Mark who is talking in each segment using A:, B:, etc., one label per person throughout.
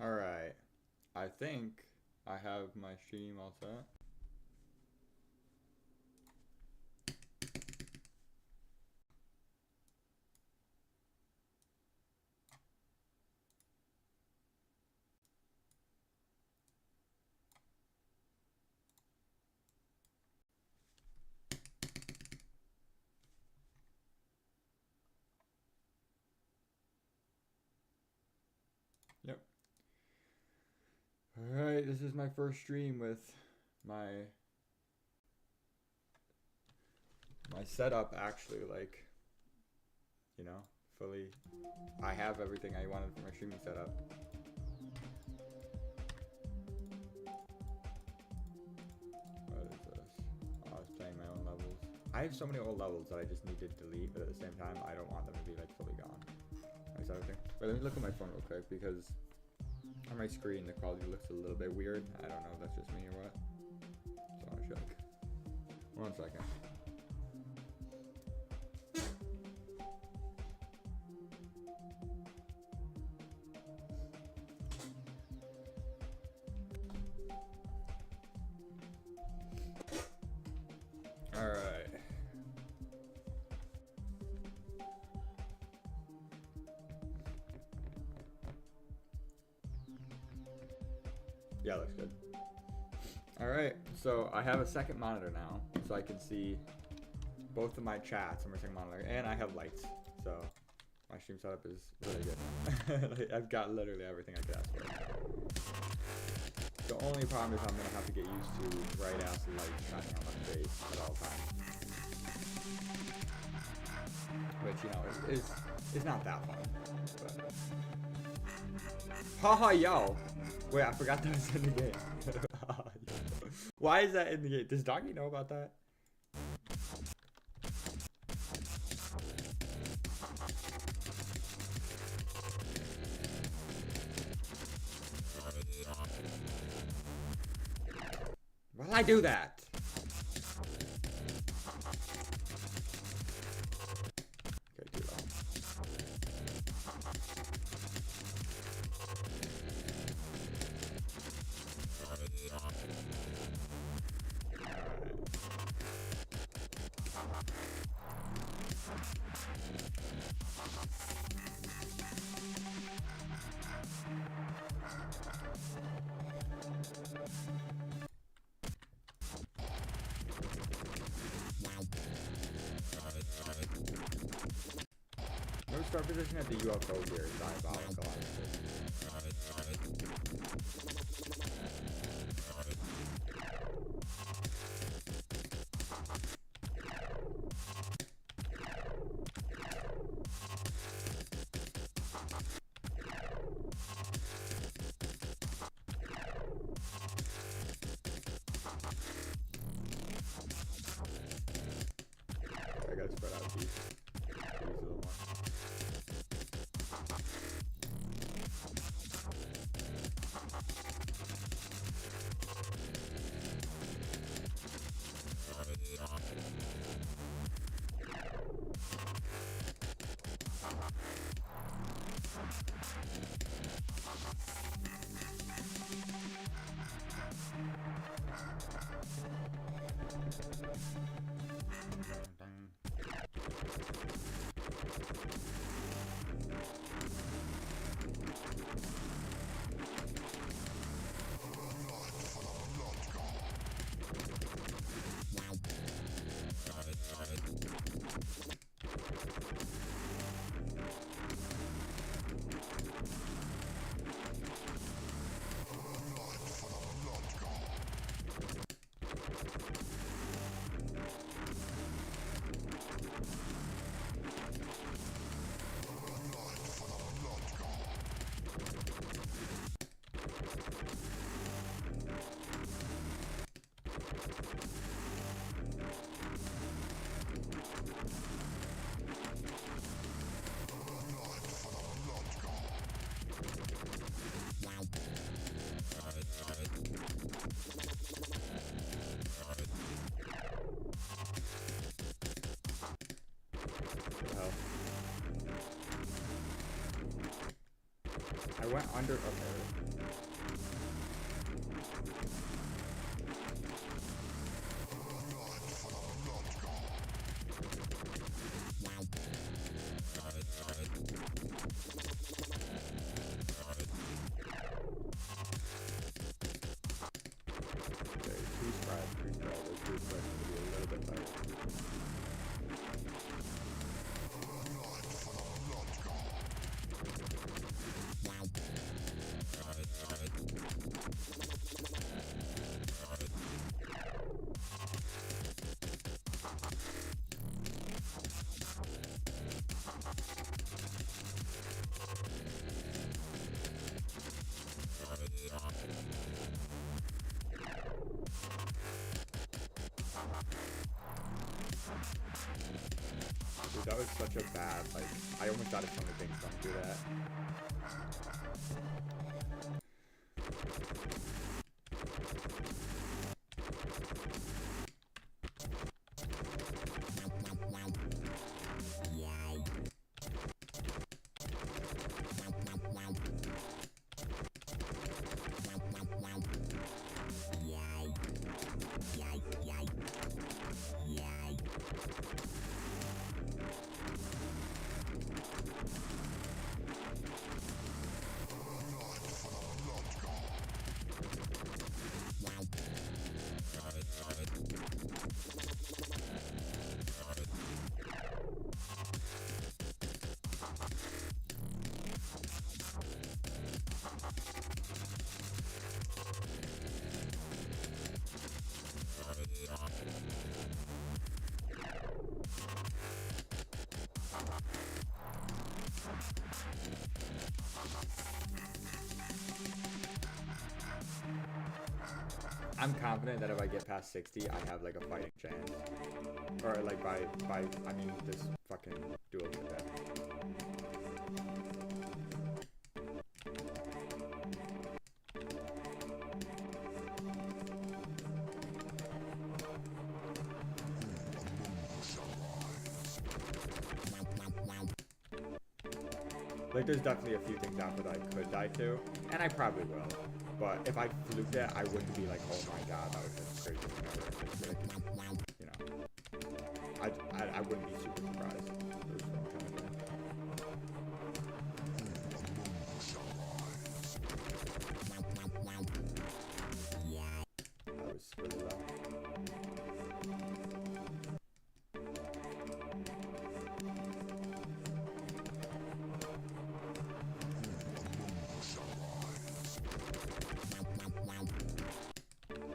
A: Alright, I think I have my stream all set. Yep. Alright, this is my first stream with my setup actually, like, you know, fully. I have everything I wanted for my streaming setup. What is this? Oh, I was playing my own levels. I have so many old levels that I just need to delete, but at the same time, I don't want them to be like fully gone. Is that okay? Wait, let me look at my phone real quick because on my screen the quality looks a little bit weird. I don't know if that's just me or what. So I want to check. 1 second. Alright. Yeah, looks good. Alright, so I have a second monitor now, so I can see both of my chats on my second monitor, and I have lights, so my stream setup is really good. Like, I've got literally everything I could ask for. The only problem is I'm gonna have to get used to bright ass light shining on my face at all times. Which, you know, is not that fun. But... Haha, yo! Wait, I forgot that was in the game. Why is that in the game? Does Doggy know about that? Why did I do that? Okay, do that. No star position at the UFO here is diabolical, honestly. I gotta spread out these a little more. I went under. Okay. Dude, that was such a bad, like, I almost died of so many things don't do that. I'm confident that if I get past 60, I have like a fighting chance. Or like I mean this fucking duel to death. Like, there's definitely a few things after that I could die to, and I probably will. But if I fluked it, I wouldn't be like, oh my god, that was just the craziest thing ever. Like, you know, I wouldn't be super surprised. That's what I'm trying to do. That was really low.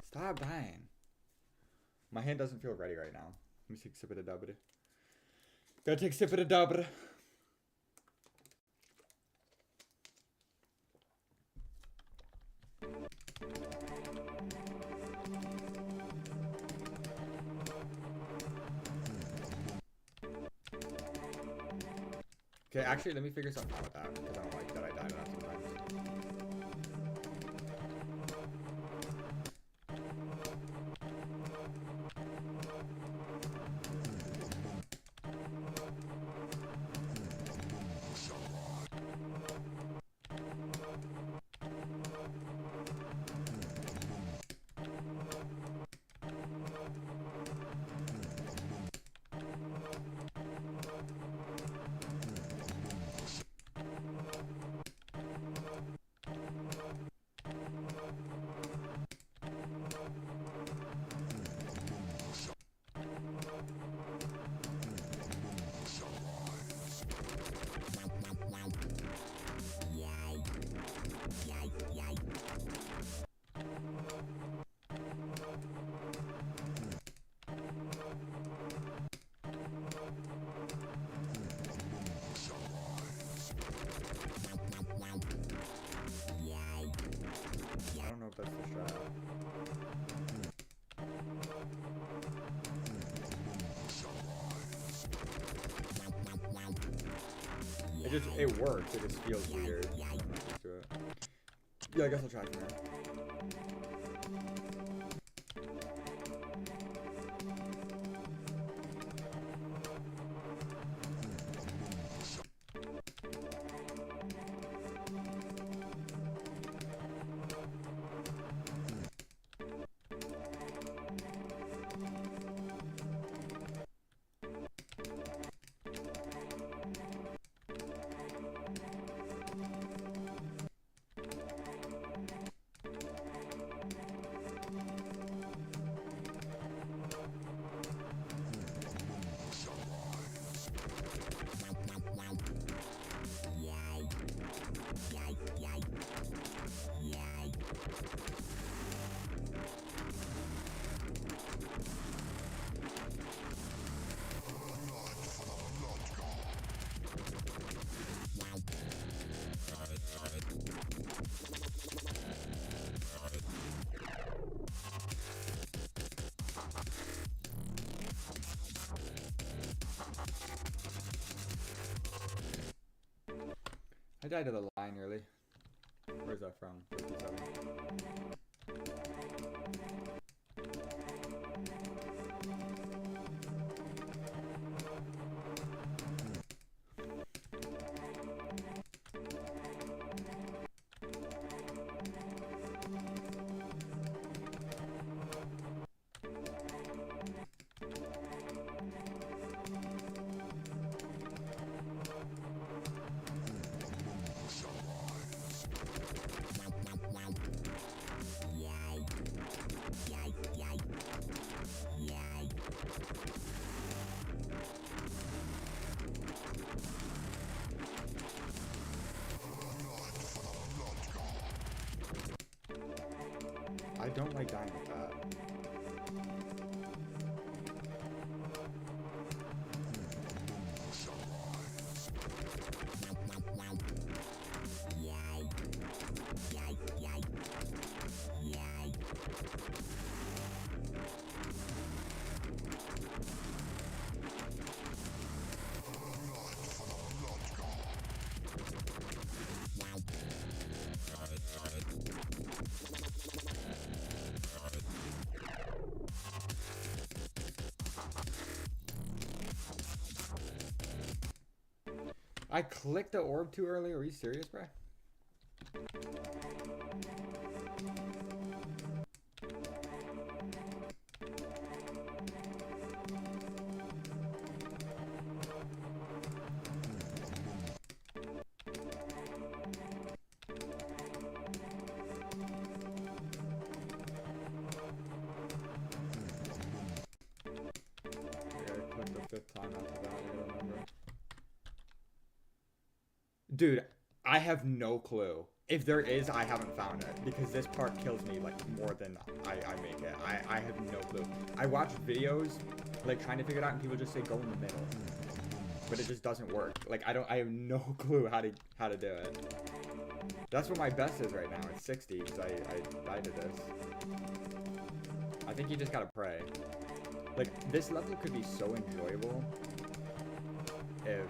A: Stop dying. My hand doesn't feel ready right now. Let me take a sip of the dubber. Gotta take a sip of the dubber. Okay, actually, let me figure something out with that, because I don't like that I died of that sometimes. I don't know if that's the strat. It works, it just feels weird. I'm not used to it. Yeah, I guess I'll try from there. I died to the line early. Where's that from? 57. I don't like dying with that. I clicked the orb too early. Are you serious, bro? I clicked the 5th time after that. I gotta remember. Dude, I have no clue. If there is, I haven't found it. Because this part kills me, like, more than I make it. I have no clue. I watch videos, like, trying to figure it out, and people just say go in the middle. But it just doesn't work. Like, I have no clue how to do it. That's what my best is right now. It's 60, because I died to this. I think you just gotta pray. Like, this level could be so enjoyable if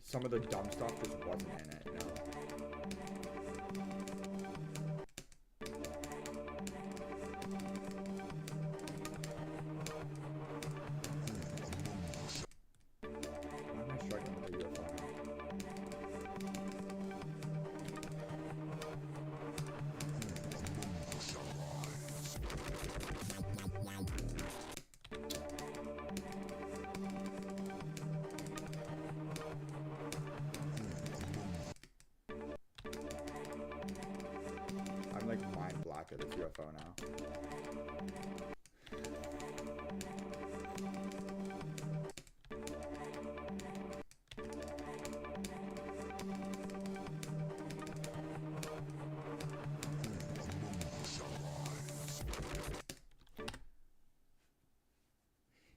A: some of the dumb stuff just wasn't in it, you know? Why am I struggling with the UFO now? I'm like mind blocked at this UFO now.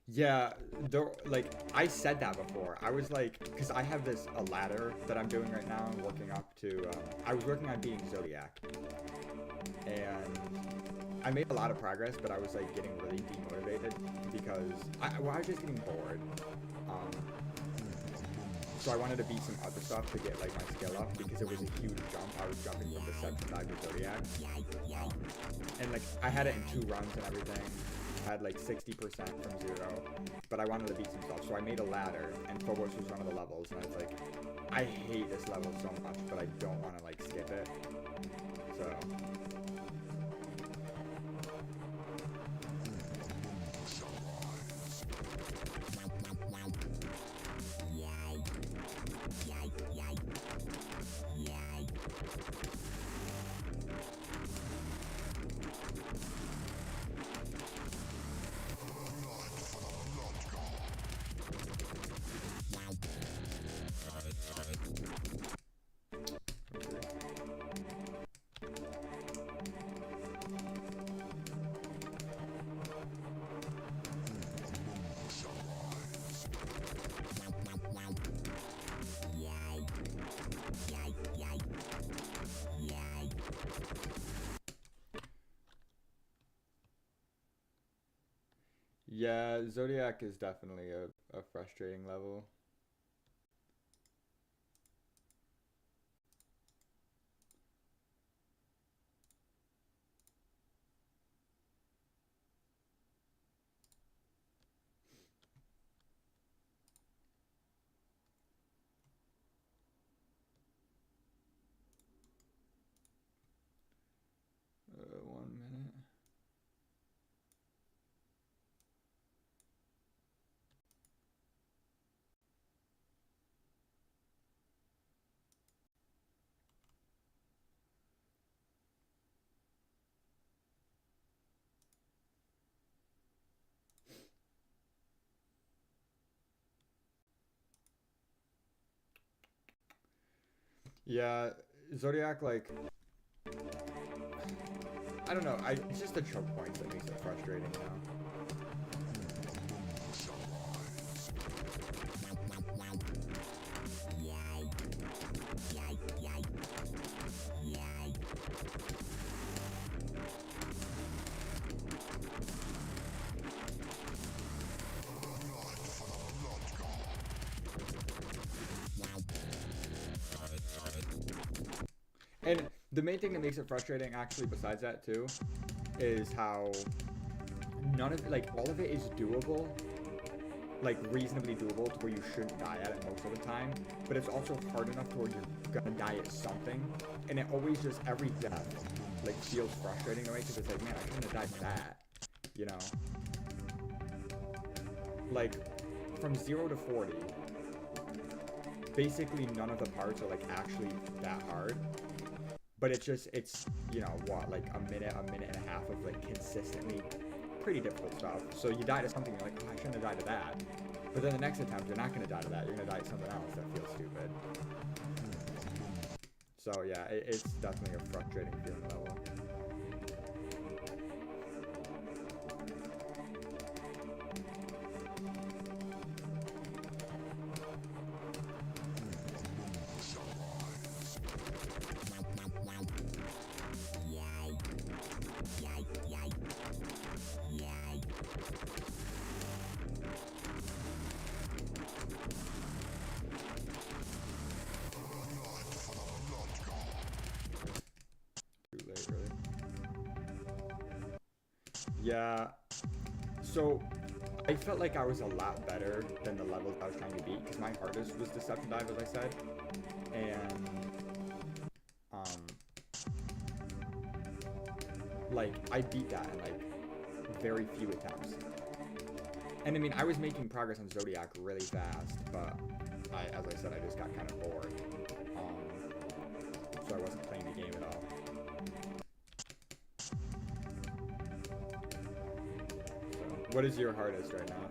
A: Yeah, like, I said that before. I was like, because I have a ladder that I'm doing right now, working up to, I was working on being Zodiac. And I made a lot of progress, but I was, like, getting really demotivated because, I was just getting bored. So I wanted to beat some other stuff to get, like, my skill up because it was a huge jump. I was jumping from Deception dive to Zodiac. And, like, I had it in 2 runs and everything. Had like 60% from 0, but I wanted to beat some stuff, so I made a ladder, and Phobos was one of the levels, and I was like, I hate this level so much, but I don't want to like skip it, so. Yeah, Zodiac is definitely a frustrating level. Yeah, Zodiac, like, I don't know. It's just the choke points that makes it frustrating now. And the main thing that makes it frustrating, actually, besides that too, is how none of like all of it is doable, like reasonably doable to where you shouldn't die at it most of the time. But it's also hard enough to where you're gonna die at something, and it always just every death like feels frustrating in a way because it's like, man, I shouldn't have died to that, you know? Like from 0 to 40, basically none of the parts are like actually that hard. But it's you know what, like a minute and a half of like consistently pretty difficult stuff. So you die to something, you're like, oh, I shouldn't have died to that. But then the next attempt, you're not gonna die to that. You're gonna die to something else that feels stupid. So yeah, it's definitely a frustrating feeling level. Yeah, so I felt like I was a lot better than the levels I was trying to beat because my hardest was Deception Dive, as I said, and like I beat that in like very few attempts. And I mean, I was making progress on Zodiac really fast, but as I said, I just got kind of bored, so I wasn't playing the game at all. What is your hardest right now?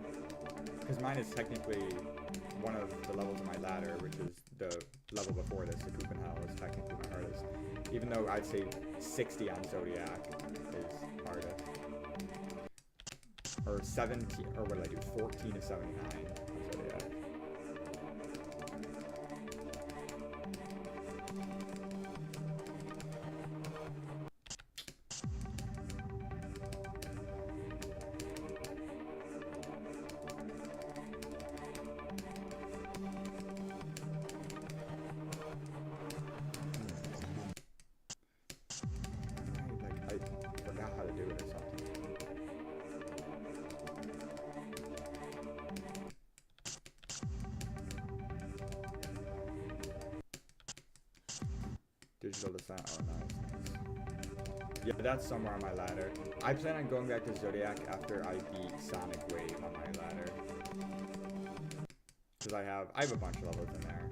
A: Because mine is technically one of the levels of my ladder, which is the level before this, the Coop Hell, is technically my hardest. Even though I'd say 60 on Zodiac is hardest. Or 17, or what did I do? 14 to 79 on Zodiac. Digital Descent, oh nice. Yeah, that's somewhere on my ladder. I plan on going back to Zodiac after I beat Sonic Wave on my ladder. Because I have a bunch of levels in there.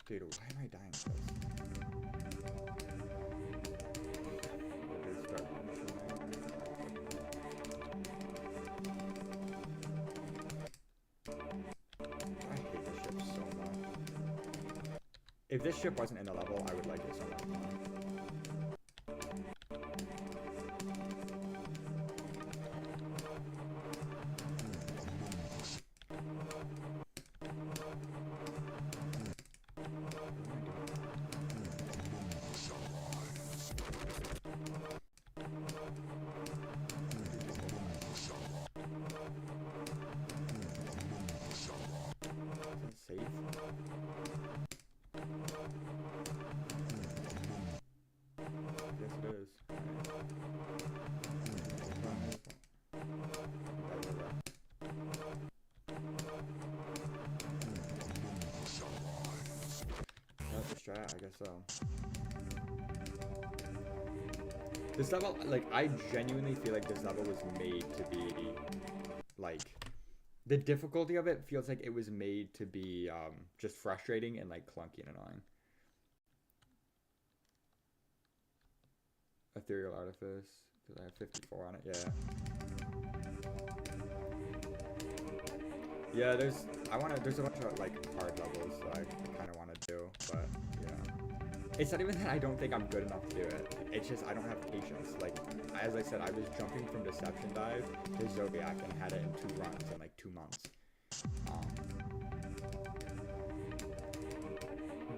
A: Dude, why am I dying to this? If this ship wasn't in the level, I would like it so much more. Safe? Yes, it is. That's a strat, I guess so. This level, like, I genuinely feel like this level was made to be, like, the difficulty of it feels like it was made to be just frustrating and, like, clunky and annoying. Ethereal Artifice, because I have 54 on it, yeah. Yeah, there's a bunch of like hard levels that I kind of want to do, but yeah. It's not even that I don't think I'm good enough to do it. It's just I don't have patience. Like, as I said, I was jumping from Deception Dive to Zodiac and had it in 2 runs in like 2 months.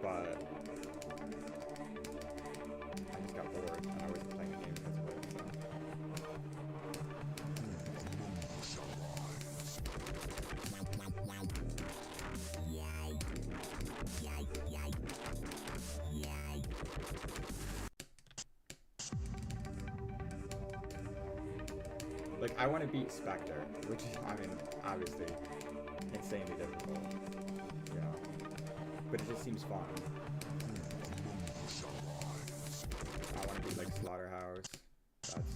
A: But I just got bored and I wasn't playing the game because of it, so. Like, I want to beat Spectre, which is, I mean, obviously insanely difficult, you know, but it just seems fun. I want to beat, like, Slaughterhouse. That's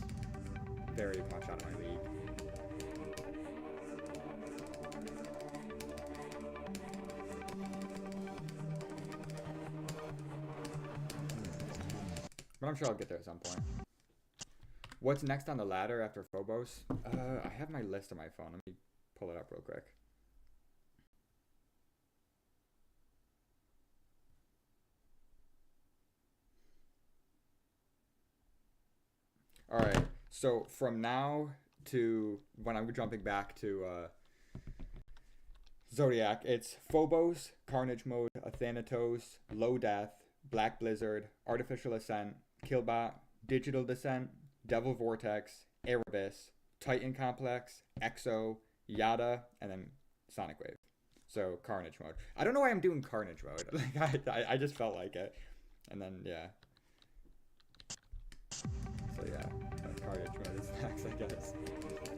A: very much out of my league. But I'm sure I'll get there at some point. What's next on the ladder after Phobos? I have my list on my phone. Let me pull it up real quick. Alright, so from now to when I'm jumping back to Zodiac, it's Phobos, Carnage Mode, Athanatos, Low Death, Black Blizzard, Artificial Ascent, Killbot, Digital Descent, Devil Vortex, Erebus, Titan Complex, Exo, Yada, and then Sonic Wave. So Carnage Mode. I don't know why I'm doing Carnage Mode. Like I just felt like it. And then yeah. So yeah, Carnage Mode is next, I guess.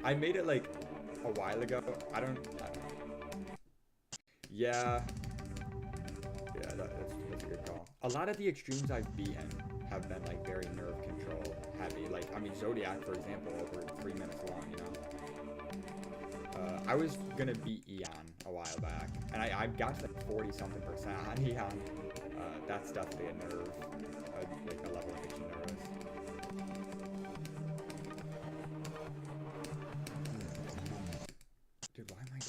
A: I made it like a while ago. I don't know. Yeah. Yeah, that's a good call. A lot of the extremes I've beaten have been like very nerve control heavy. Like, I mean, Zodiac, for example, over 3 minutes long, you know. I was gonna beat Eon a while back, and I got to like 40-something% on Eon. That's definitely a nerve, like a level that makes you nervous. Dude, why am I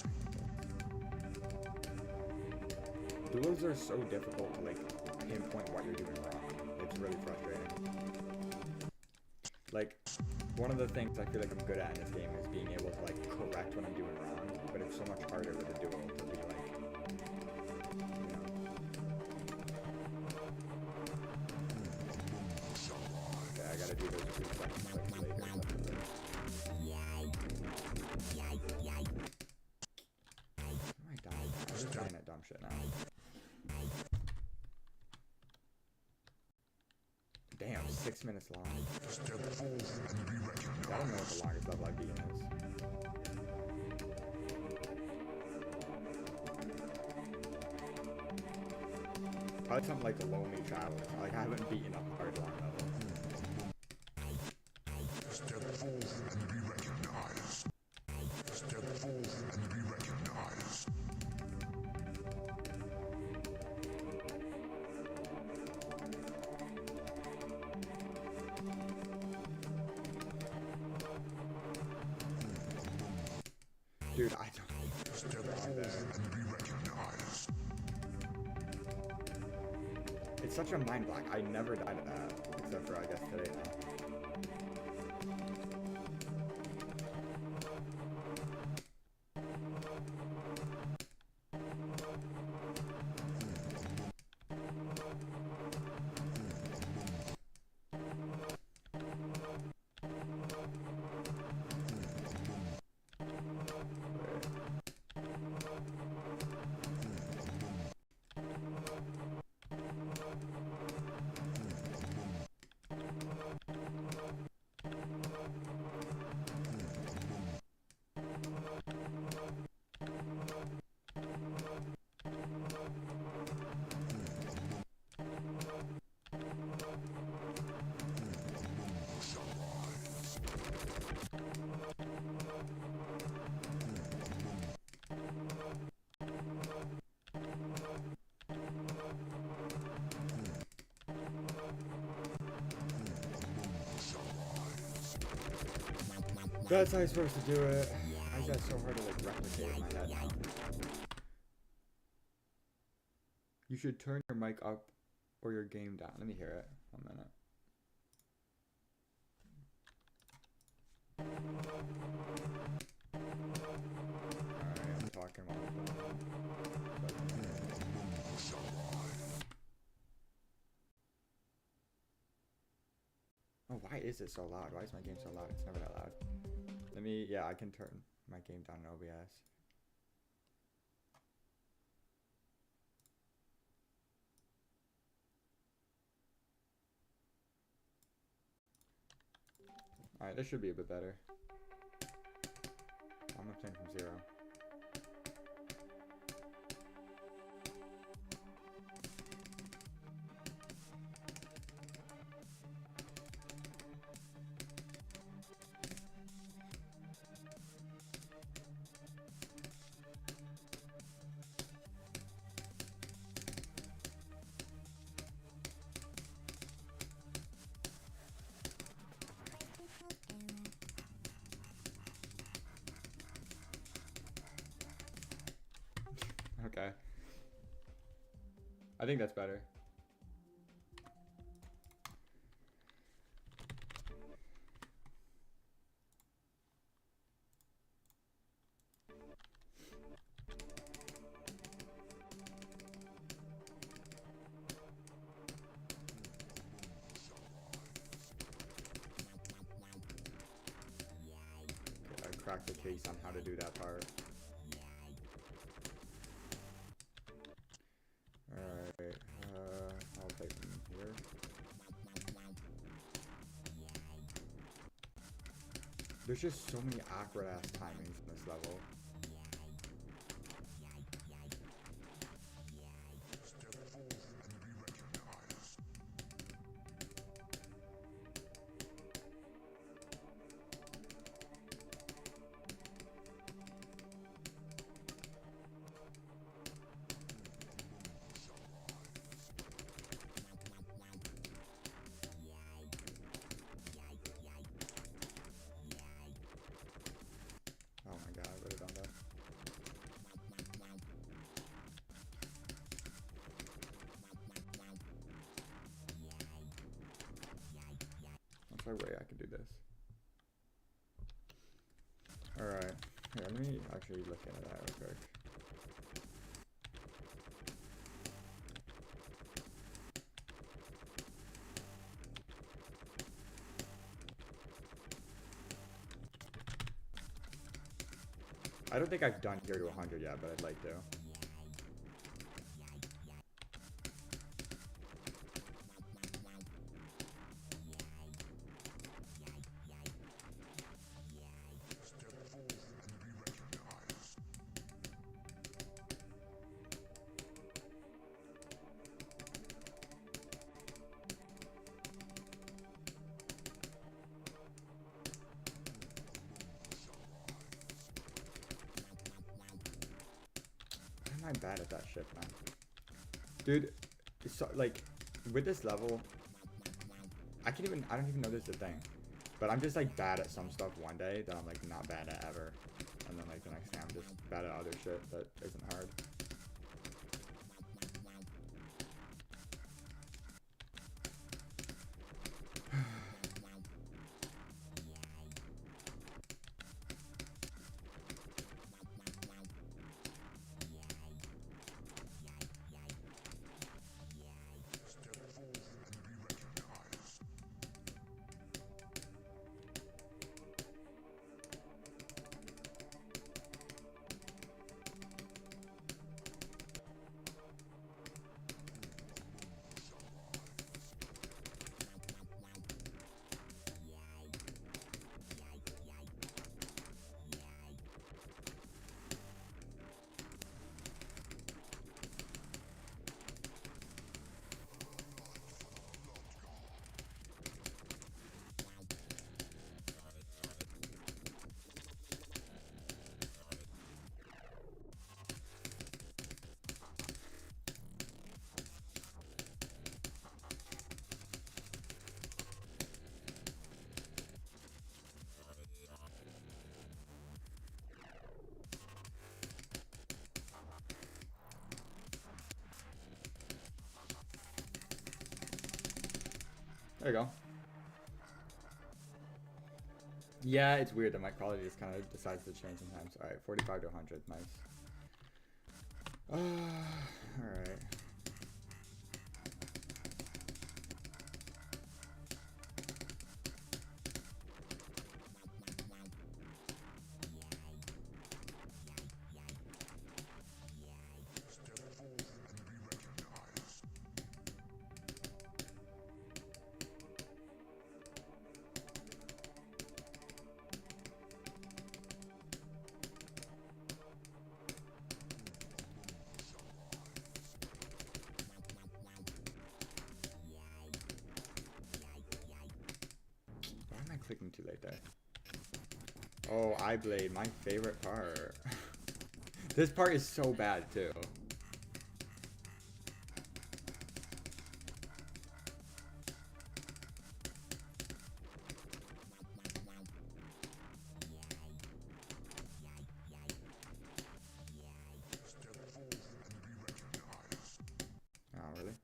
A: dying? Duels are so difficult to like pinpoint what you're doing wrong. It's really frustrating. Like, one of the things I feel like I'm good at in this game is being able to like correct what I'm doing wrong, but it's so much harder with a duel to be like, you know. Okay, I gotta do those 2 seconds clicks later. Why am I dying? I'm just dying at dumb shit now. Damn, 6 minutes long. I don't know what the longest level I've beaten is. Probably something like the Lonely Travelers. Like, I haven't beaten a hard long level. Step forth and be recognized. Step forth and be recognized. Dude, I don't step forth and be recognized. It's such a mind block. I never died of that, except for I guess today now. That's how you're supposed to do it. I just got so hard to like replicate in my head now. You should turn your mic up or your game down. Let me hear it. 1 minute. Alright, I'm talking while I'm playing. Oh, why is it so loud? Why is my game so loud? It's never that loud. Let me, yeah, I can turn my game down in OBS. Alright, this should be a bit better. I'm not playing from 0. Okay. I think that's better. Okay, I cracked the case on how to do that part. Alright, I'll take from here. There's just so many awkward ass timings in this level. Oh my god, I would have done that. That's my way I can do this. Alright, here, let me actually look into that real quick. I don't think I've done here to 100 yet, but I'd like to. I'm bad at that shit, man. Dude, so, like, with this level, I don't even know this is a thing. But I'm just, like, bad at some stuff one day that I'm, like, not bad at ever. And then, like, the next day I'm just bad at other shit that isn't hard. There you go. Yeah, it's weird that my quality just kind of decides to change sometimes. Alright, 45 to 100. Nice. Alright. Clicking too late there. Oh, eye blade, my favorite part. This part is so bad too. Oh, really?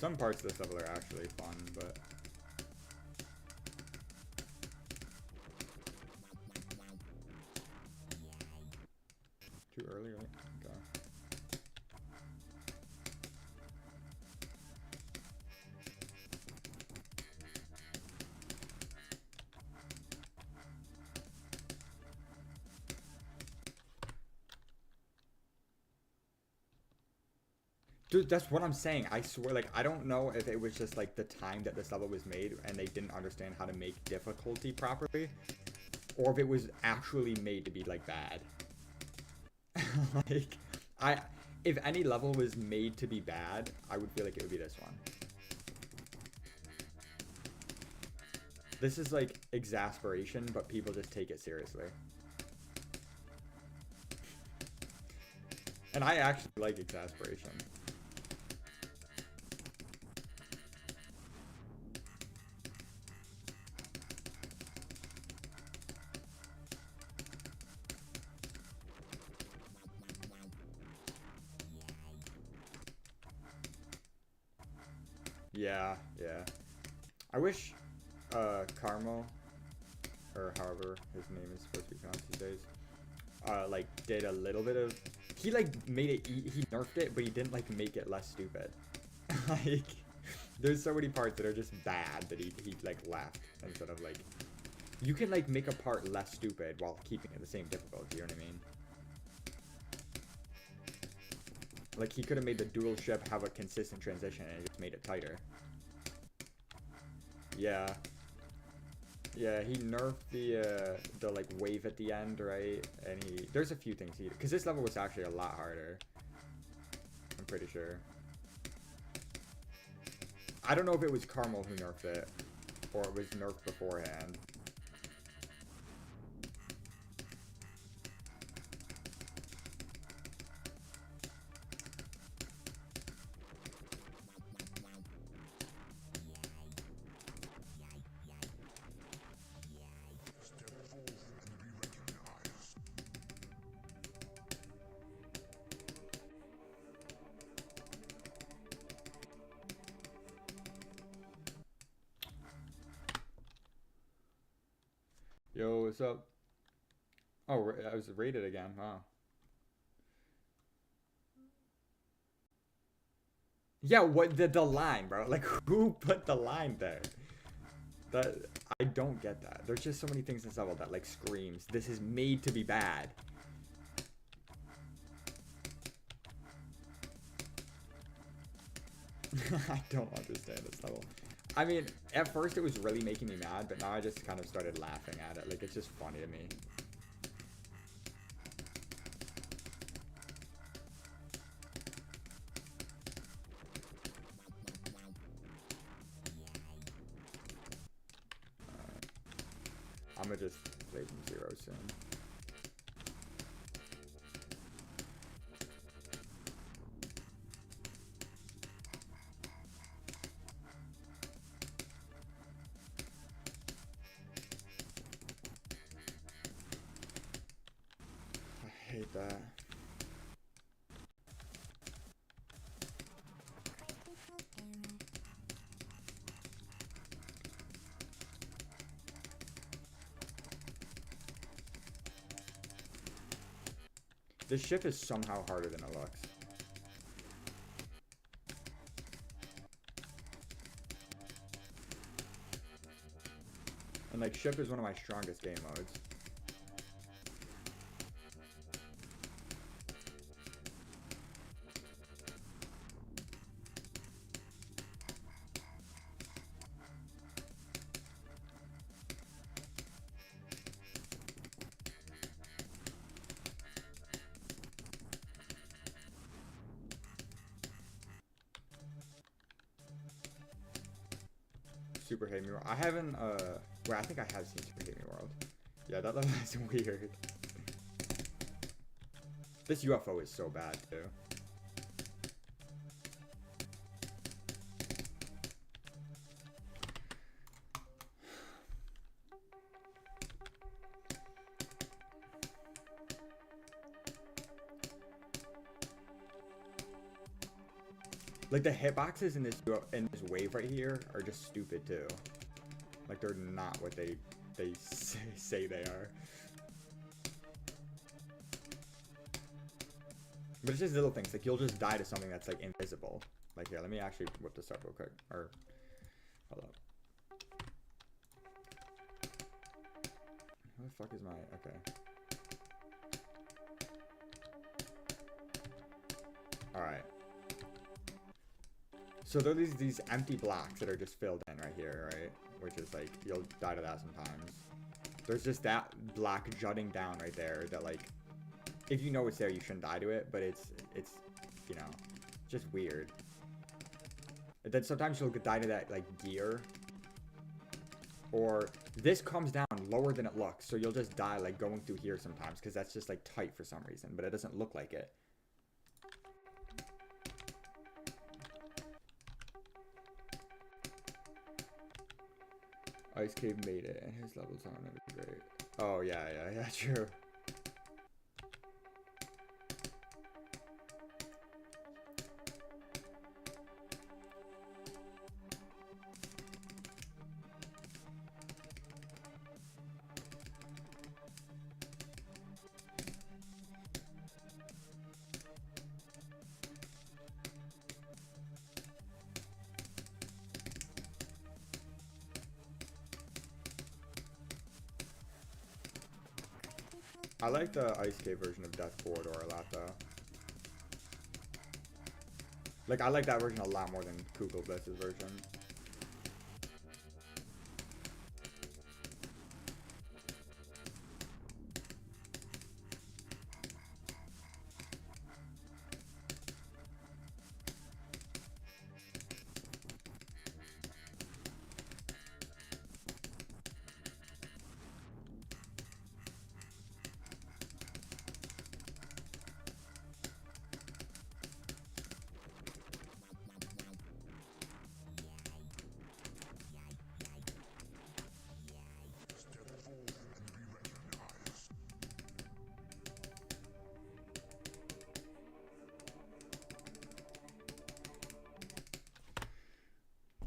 A: Some parts of this level are actually fun, but... Too early, right? Okay. Dude, that's what I'm saying. I swear, like, I don't know if it was just, like, the time that this level was made and they didn't understand how to make difficulty properly, or if it was actually made to be, like, bad. Like, if any level was made to be bad, I would feel like it would be this one. This is, like, exasperation, but people just take it seriously. And I actually like exasperation. Yeah, yeah. I wish Carmo, or however his name is supposed to be pronounced these days, like did a little bit of, he like made it, he nerfed it, but he didn't like make it less stupid. Like, there's so many parts that are just bad that he like left instead of like, you can like make a part less stupid while keeping it the same difficulty, you know what I mean? Like, he could have made the dual ship have a consistent transition and just made it tighter. Yeah. Yeah, he nerfed the like wave at the end, right? And there's a few things because this level was actually a lot harder. I'm pretty sure. I don't know if it was Carmel who nerfed it, or it was nerfed beforehand. Yo, what's up? Oh, I was rated again. Wow. Yeah, what the line, bro? Like, who put the line there? That I don't get that. There's just so many things in this level that like screams, this is made to be bad. I don't understand this level. I mean, at first it was really making me mad, but now I just kind of started laughing at it. Like, it's just funny to me. I'm gonna just play from 0 soon. I hate that. This ship is somehow harder than it looks. And like, ship is one of my strongest game modes. Super Hate Me World. I haven't, well, I think I have seen Super Hate Me World. Yeah, that level is weird. This UFO is so bad, too. Like, the hitboxes in this wave right here are just stupid, too. Like, they're not what they say they are. But it's just little things. Like, you'll just die to something that's, like, invisible. Like, here, let me actually whip this up real quick. Or, hold up. Where the fuck is my... Okay. Alright. So there are these empty blocks that are just filled in right here, right? Which is like, you'll die to that sometimes. There's just that block jutting down right there that, like, if you know it's there, you shouldn't die to it, but it's you know, just weird. And then sometimes you'll die to that, like, gear. Or this comes down lower than it looks, so you'll just die, like, going through here sometimes, because that's just, like, tight for some reason, but it doesn't look like it. Ice Cave made it, and his levels on it are great. Oh, yeah, true. I like the Ice Cave version of Death Corridor a lot, though. Like, I like that version a lot more than Kugel Bliss's version.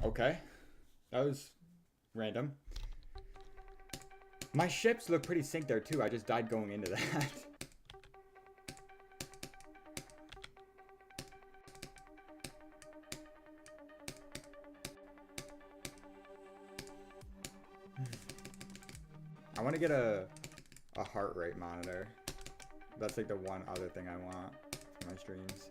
A: Okay. That was random. My ships look pretty synced there, too. I just died going into that. I want to get a heart rate monitor. That's like the one other thing I want for my streams.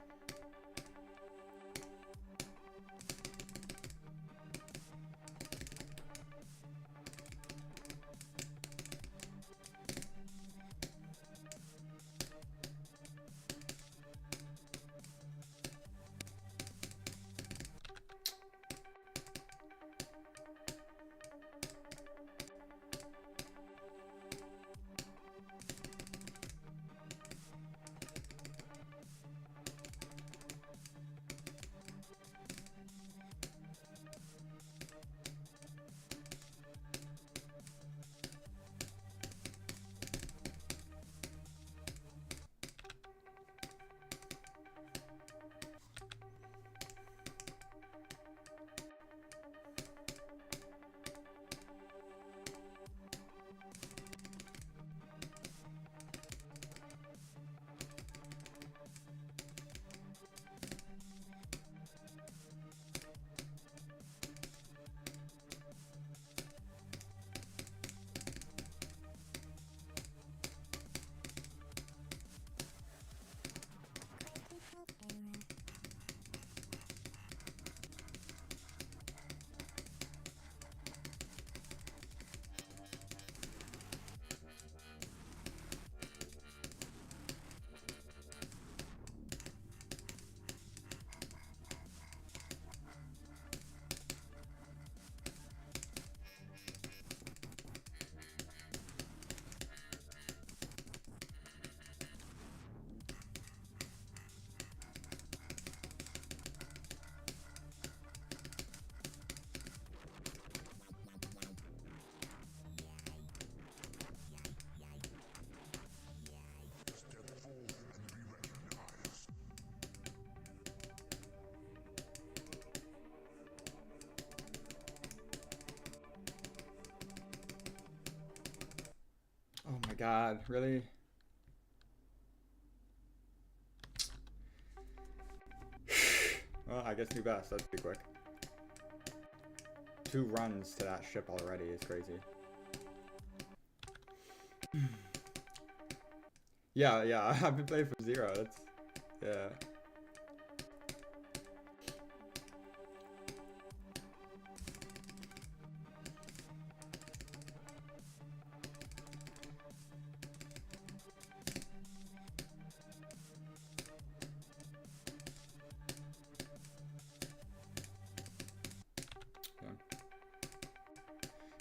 A: god, really? Well, I guess new best. That's pretty quick. 2 runs to that ship already is crazy. Yeah, I've been playing from 0. That's, yeah.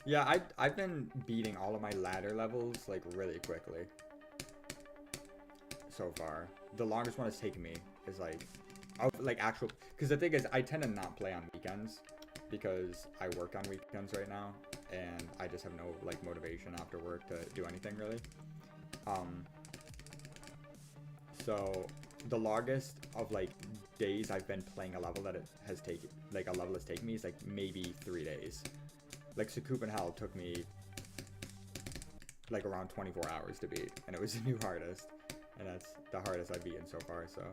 A: Yeah, I've been beating all of my ladder levels like really quickly so far. The longest one has taken me is like actual, because the thing is I tend to not play on weekends because I work on weekends right now and I just have no like motivation after work to do anything really. So the longest of like days I've been playing a level that it has taken, like a level has taken me is like maybe 3 days. Like Sukup and Hell took me like around 24 hours to beat, and it was a new hardest, and that's the hardest I've beaten so far, so.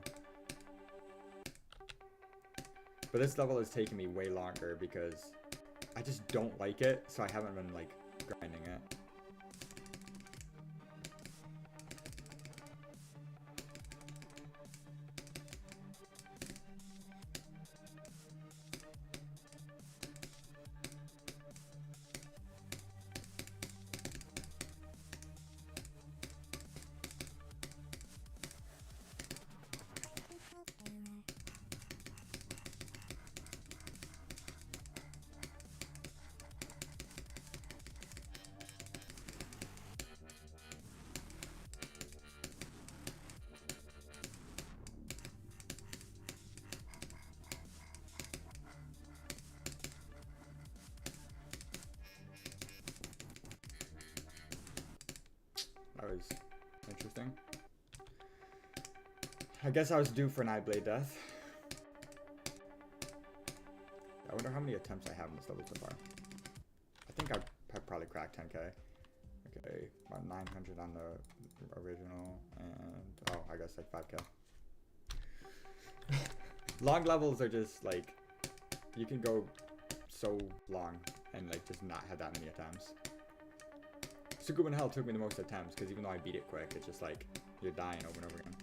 A: But this level has taken me way longer because I just don't like it, so I haven't been like grinding it. That was interesting. I guess I was due for an Eye Blade death. I wonder how many attempts I have in this level so far. I think I've probably cracked 10k. Okay, about 900 on the original, and oh, I guess like 5k. Long levels are just like, you can go so long and like just not have that many attempts. Sukup and Hell took me the most attempts because even though I beat it quick, it's just like you're dying over and over again.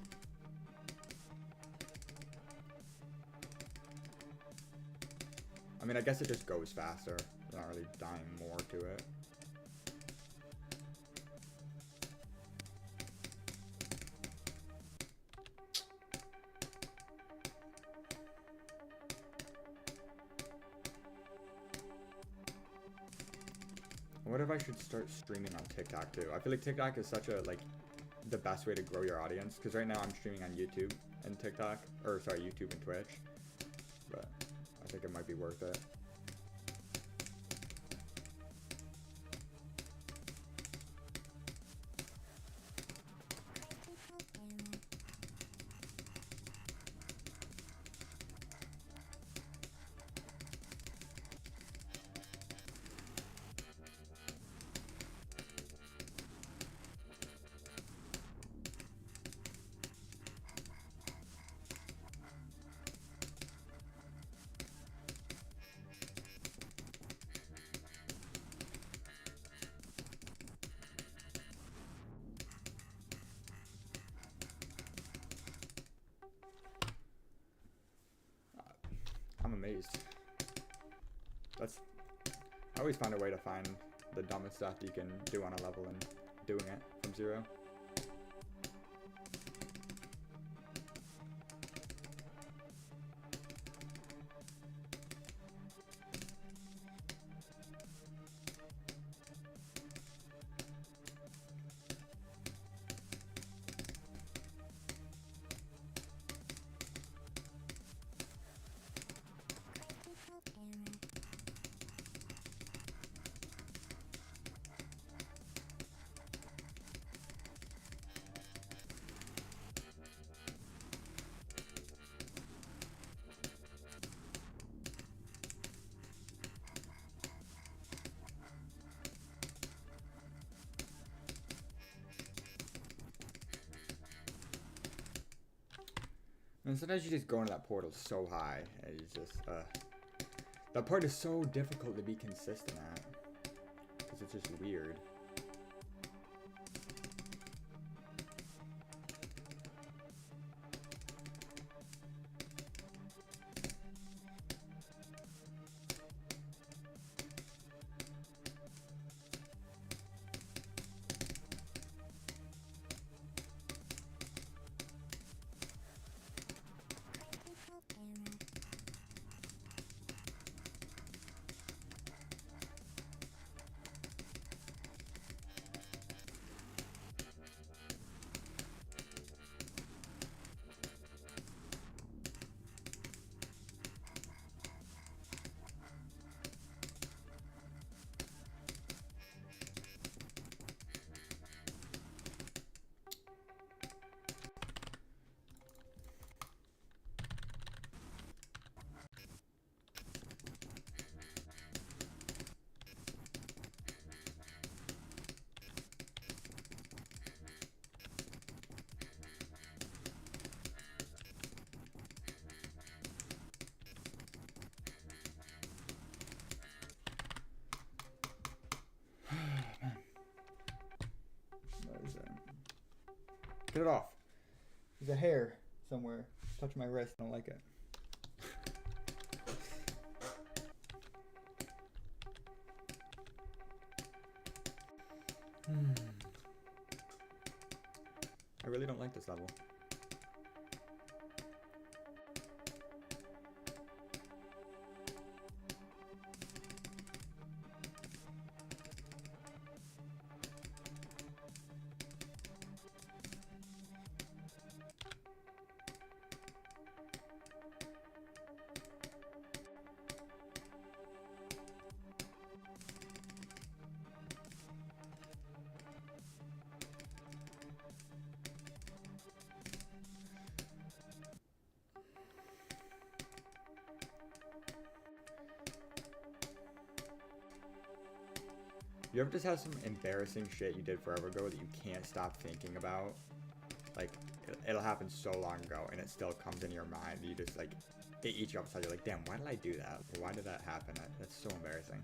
A: I mean, I guess it just goes faster. You're not really dying more to it. I wonder if I should start streaming on TikTok too. I feel like TikTok is such a, like, the best way to grow your audience. Because right now I'm streaming on YouTube and TikTok. Or, sorry, YouTube and Twitch. But I think it might be worth it. I'm amazed. I always find a way to find the dumbest stuff you can do on a level and doing it from 0. And sometimes you just go into that portal so high, and you just, that part is so difficult to be consistent at. Because it's just weird. Get it off. There's a hair somewhere. Touch my wrist. I don't like it. I really don't like this level. You ever just have some embarrassing shit you did forever ago that you can't stop thinking about? Like, it'll happen so long ago, and it still comes into your mind. You just, like, it eats you upside. You're like, damn, why did I do that? Or why did that happen? That's so embarrassing.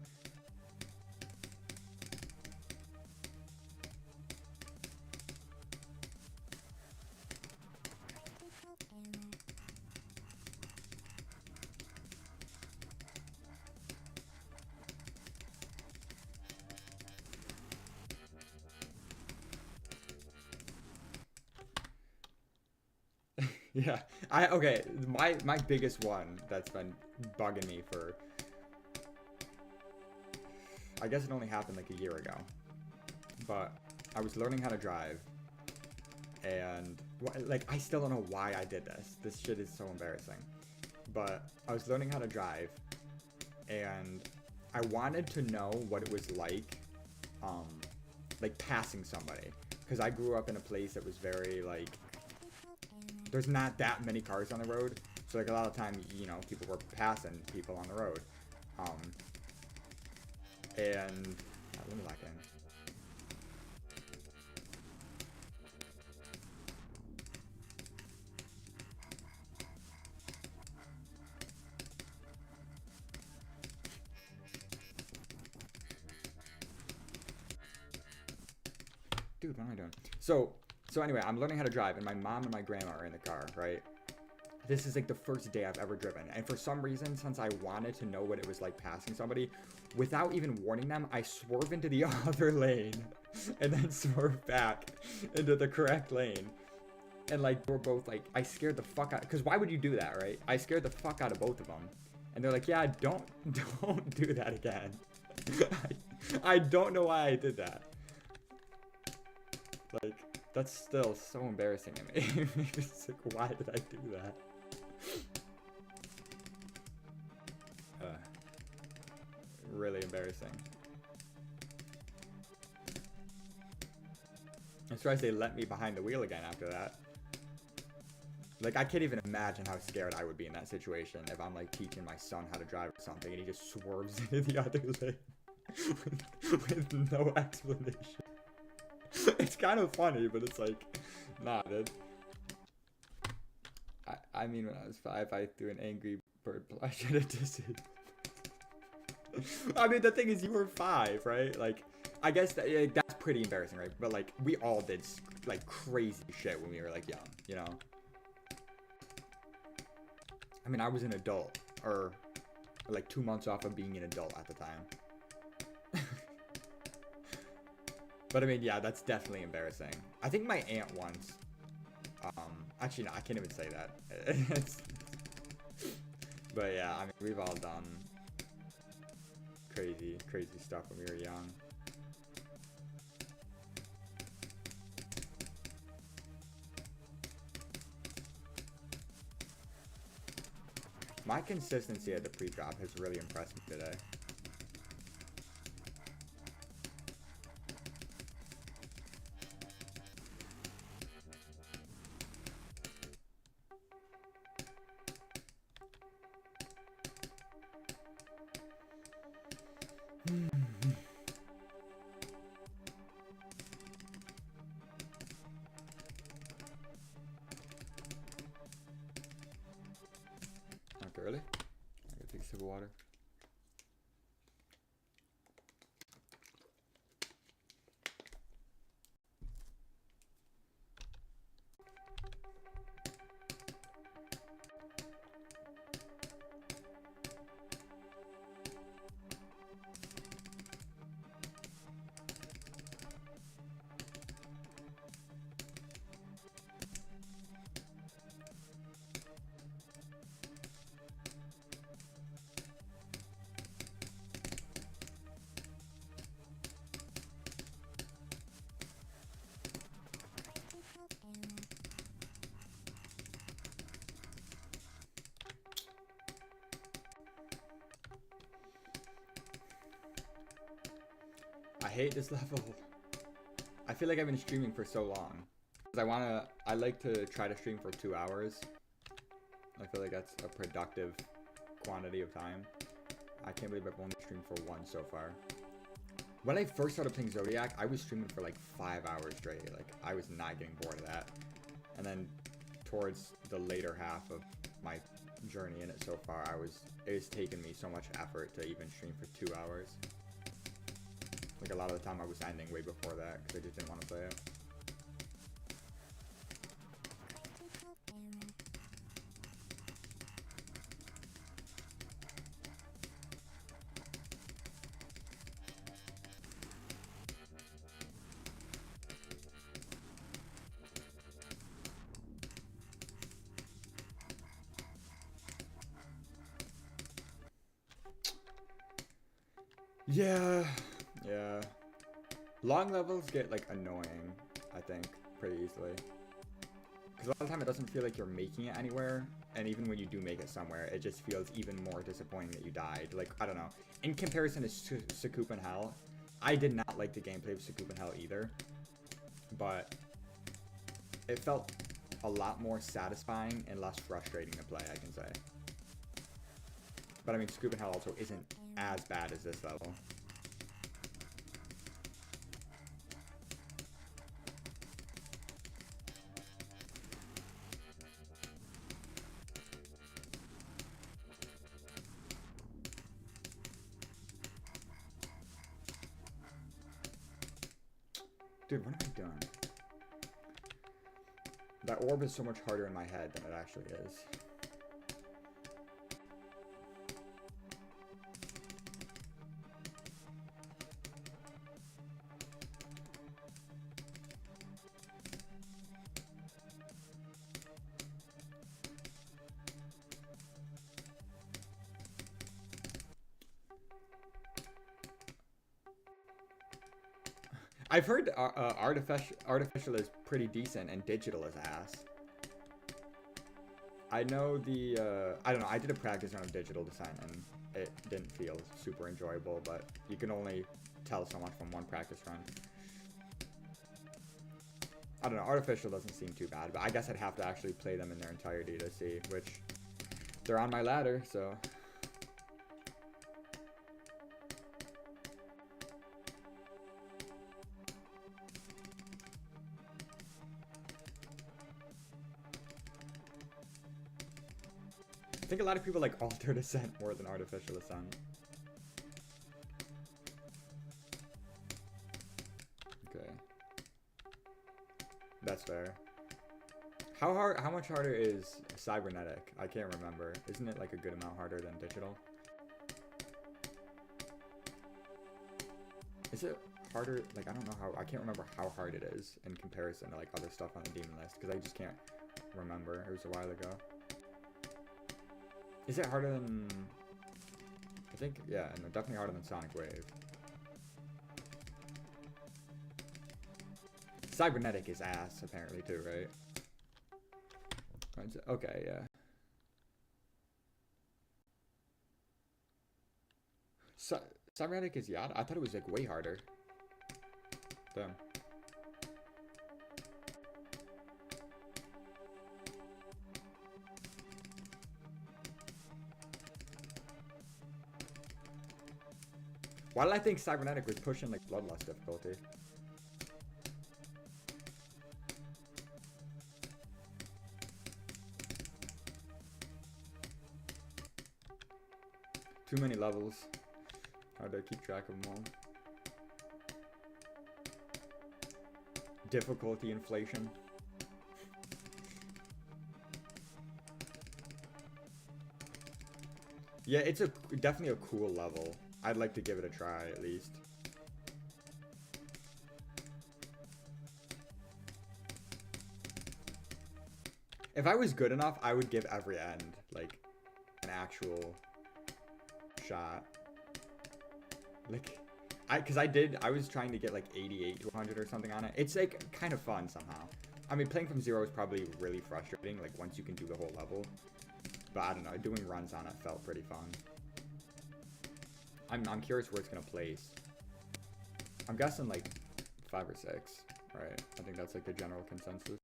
A: Yeah, okay, my biggest one that's been bugging me for, I guess it only happened like a year ago, but I was learning how to drive, and like I still don't know why I did this. This shit is so embarrassing. But I was learning how to drive, and I wanted to know what it was like passing somebody, because I grew up in a place that was very like, there's not that many cars on the road, so like a lot of time, you know, people were passing people on the road, and let me lock in. Dude, what am I doing? So anyway, I'm learning how to drive, and my mom and my grandma are in the car, right? This is like the first day I've ever driven, and for some reason, since I wanted to know what it was like passing somebody, without even warning them, I swerve into the other lane, and then swerve back into the correct lane. And like, we're both like, I scared the fuck out, because why would you do that, right? I scared the fuck out of both of them. And they're like, yeah, don't do that again. I don't know why I did that. Like, that's still so embarrassing to me. It's like, why did I do that? Really embarrassing. I'm surprised they let me behind the wheel again after that. Like, I can't even imagine how scared I would be in that situation if I'm like teaching my son how to drive or something and he just swerves into the other lane with no explanation. It's kind of funny, but it's like, nah, dude. I mean, when I was 5, I threw an angry bird flash at a distance. I mean, the thing is, you were 5, right? Like, I guess that's pretty embarrassing, right? But, like, we all did, like, crazy shit when we were, like, young, you know? I mean, I was an adult, or, like, 2 months off of being an adult at the time. But, I mean, yeah, that's definitely embarrassing. I think my aunt once, actually, no, I can't even say that. But, yeah, I mean, we've all done crazy stuff when we were young. My consistency at the pre-drop has really impressed me today. Not early. I gotta take a sip of water. I hate this level. I feel like I've been streaming for so long. I like to try to stream for 2 hours. I feel like that's a productive quantity of time. I can't believe I've only streamed for 1 so far. When I first started playing Zodiac, I was streaming for like 5 hours straight. Like, I was not getting bored of that. And then towards the later half of my journey in it so far, it's taken me so much effort to even stream for 2 hours. Like, a lot of the time I was ending way before that because I just didn't want to play it. Yeah. Long levels get, like, annoying, I think, pretty easily. Because a lot of the time it doesn't feel like you're making it anywhere, and even when you do make it somewhere, it just feels even more disappointing that you died. Like, I don't know. In comparison to Sakup and Hell, I did not like the gameplay of Sakup and Hell either. But it felt a lot more satisfying and less frustrating to play, I can say. But I mean, Sakup and Hell also isn't as bad as this level. Dude, what have I done? That orb is so much harder in my head than it actually is. I've heard artificial is pretty decent and digital is ass. I know I don't know, I did a practice run of digital design and it didn't feel super enjoyable, but you can only tell so much from one practice run. I don't know, artificial doesn't seem too bad, but I guess I'd have to actually play them in their entirety to see, which they're on my ladder, so... think a lot of people like altered ascent more than artificial ascent. Okay. That's fair. How much harder is cybernetic? I can't remember. Isn't it like a good amount harder than digital? Is it harder? Like, I don't know how, I can't remember how hard it is in comparison to like other stuff on the demon list, because I just can't remember. It was a while ago. Is it harder than, I think, yeah, no, definitely harder than Sonic Wave. Cybernetic is ass, apparently, too, right? Okay, yeah. Cybernetic is Yada? I thought it was, like, way harder. Damn. Why did I think Cybernetic was pushing, like, Bloodlust difficulty? Too many levels. Hard to keep track of them all. Difficulty inflation. Yeah, it's definitely a cool level. I'd like to give it a try at least. If I was good enough, I would give every end like an actual shot. Like, I was trying to get like 88 to 100 or something on it. It's like kind of fun somehow. I mean, playing from zero is probably really frustrating, like once you can do the whole level. But I don't know, doing runs on it felt pretty fun. I'm curious where it's gonna place. I'm guessing like 5 or 6, right? I think that's like the general consensus.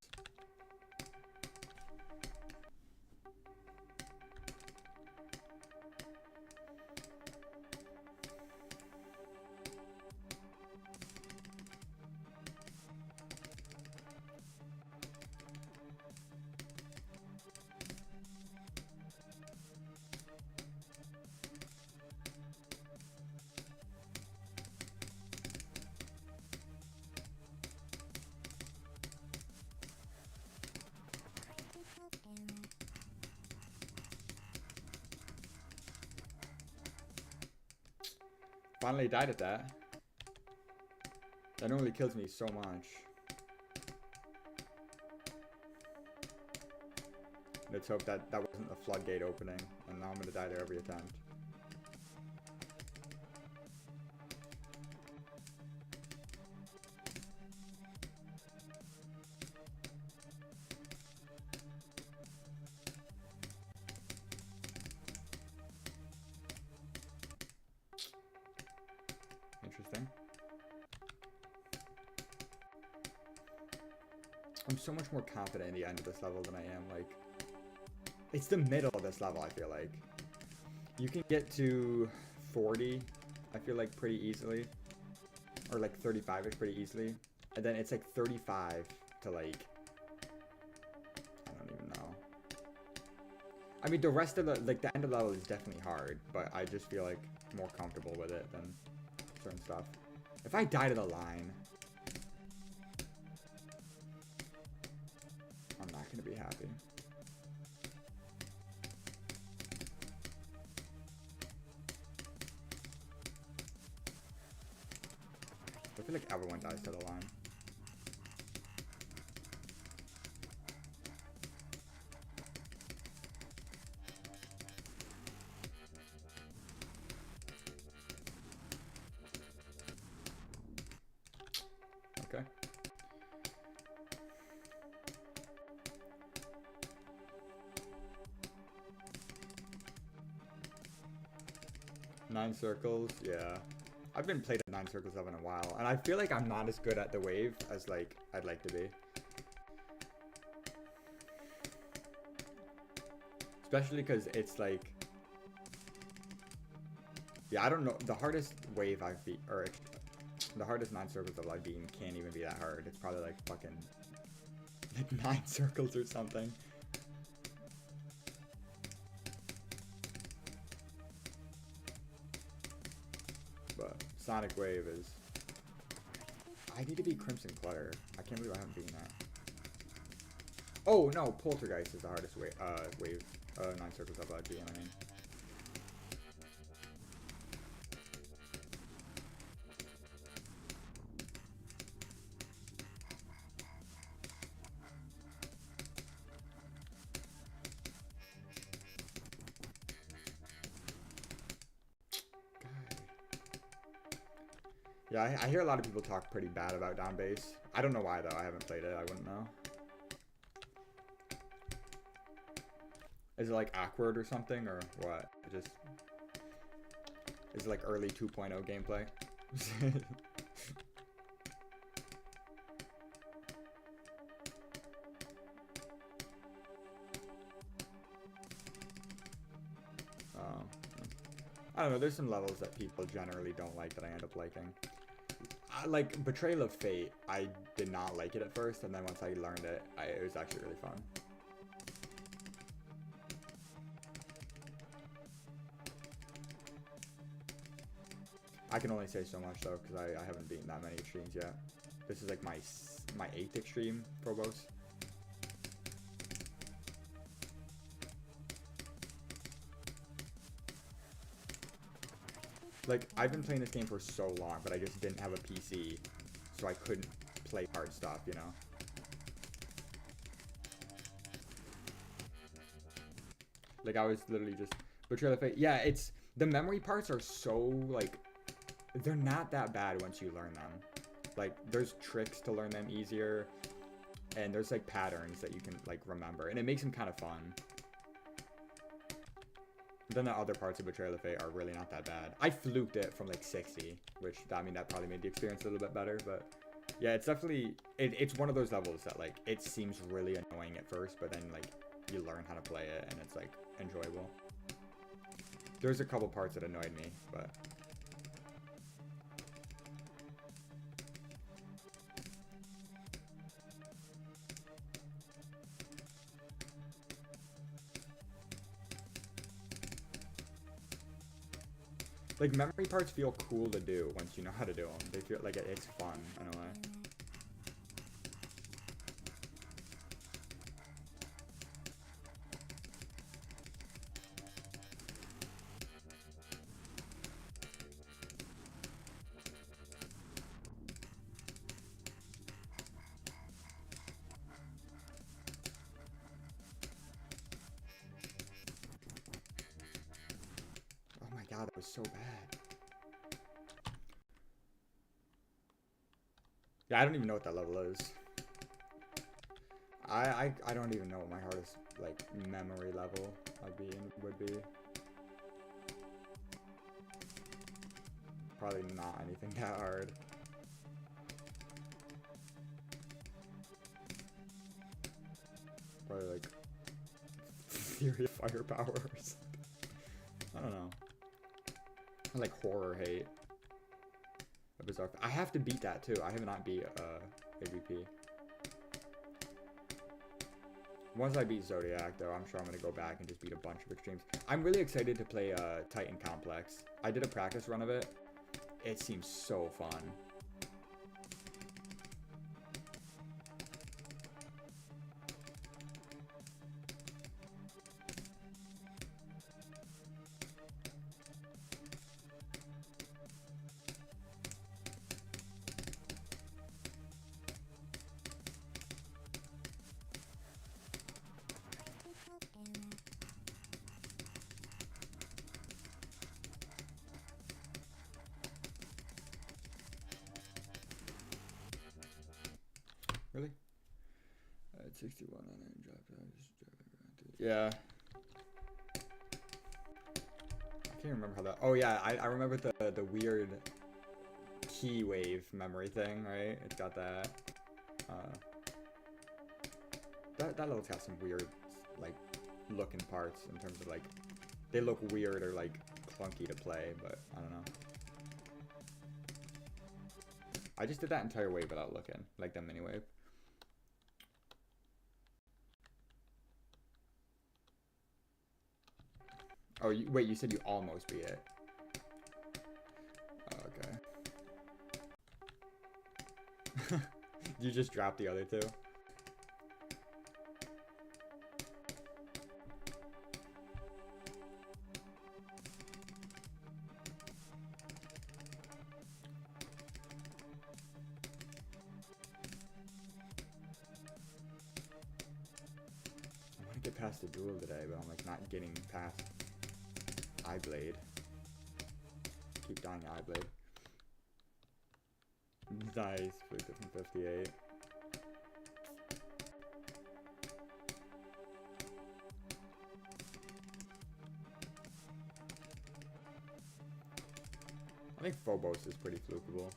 A: Finally died at that. That normally kills me so much. Let's hope that wasn't the floodgate opening, and now I'm gonna die there every attempt. Interesting. I'm so much more confident in the end of this level than I am, like... It's the middle of this level, I feel like. You can get to 40, I feel like, pretty easily. Or like 35-ish pretty easily. And then it's like 35 to like... I don't even know. I mean, the rest of the... Like, the end of the level is definitely hard, but I just feel like more comfortable with it than certain stuff. If I die to the line... I'm not gonna be happy. I feel like everyone dies to the line. Okay. Nine circles, yeah. I've been played at 9 circles of in a while, and I feel like I'm not as good at the wave as like I'd like to be. Especially because it's like, yeah, I don't know. The hardest wave I've beat, or the hardest 9 circles of I've beaten can't even be that hard. It's probably like fucking like 9 circles or something. Sonic Wave is... I need to be Crimson Clutter. I can't believe I haven't beaten that. Oh, no, Poltergeist is the hardest wave. 9 circles up GM, I mean. Yeah, I hear a lot of people talk pretty bad about down bass. I don't know why, though. I haven't played it. I wouldn't know. Is it like awkward or something, or what? It just... Is it like early 2.0 gameplay? I don't know, there's some levels that people generally don't like that I end up liking. Like, Betrayal of Fate, I did not like it at first, and then once I learned it, it was actually really fun. I can only say so much, though, because I haven't beaten that many extremes yet. This is like my 8th extreme, Phobos. Like, I've been playing this game for so long, but I just didn't have a PC, so I couldn't play hard stuff, you know? Like, I was literally just... Betrayal of Fate. Yeah, it's... The memory parts are so, like... They're not that bad once you learn them. Like, there's tricks to learn them easier, and there's, like, patterns that you can, like, remember, and it makes them kind of fun. Then the other parts of Betrayal of Fate are really not that bad. I fluked it from like 60, which, I mean, that probably made the experience a little bit better, but yeah, it's definitely, it's one of those levels that like, it seems really annoying at first, but then like, you learn how to play it and it's like, enjoyable. There's a couple parts that annoyed me, but... Like, memory parts feel cool to do once you know how to do them. They feel like it's fun in a way. Oh my god, that was so bad. Yeah, I don't even know what that level is. I don't even know what my hardest, like, memory level would be. Probably not anything that hard. Probably, like, Theory of Firepowers. I don't know. I like horror hate. A bizarre. I have to beat that too. I have not beat AVP. Once I beat Zodiac, though, I'm sure I'm gonna go back and just beat a bunch of extremes. I'm really excited to play Titan Complex. I did a practice run of it. It seems so fun. Really? At 61 and then dropped out. Yeah. I can't remember how that... Oh yeah, I remember the weird key wave memory thing, right? It's got that. That level's got some weird, like, looking parts in terms of, like, they look weird or, like, clunky to play, but I don't know. I just did that entire wave without looking, like the mini wave. Oh, wait, you said you almost beat it. Oh, okay. You just dropped the other two. I want to get past the duel today, but I'm like not getting past Eyeblade. Keep dying Eyeblade. Nice, 58. I think Phobos is pretty flukable.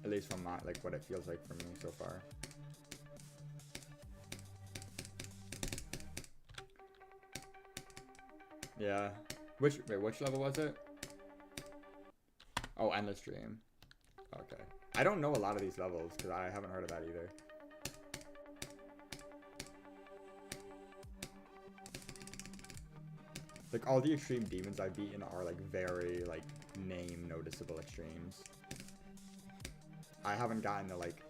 A: At least from my, like what it feels like for me so far. Yeah. Which level was it? Oh, Endless Dream. Okay. I don't know a lot of these levels because I haven't heard of that either. Like all the extreme demons I've beaten are like very like name noticeable extremes. I haven't gotten to like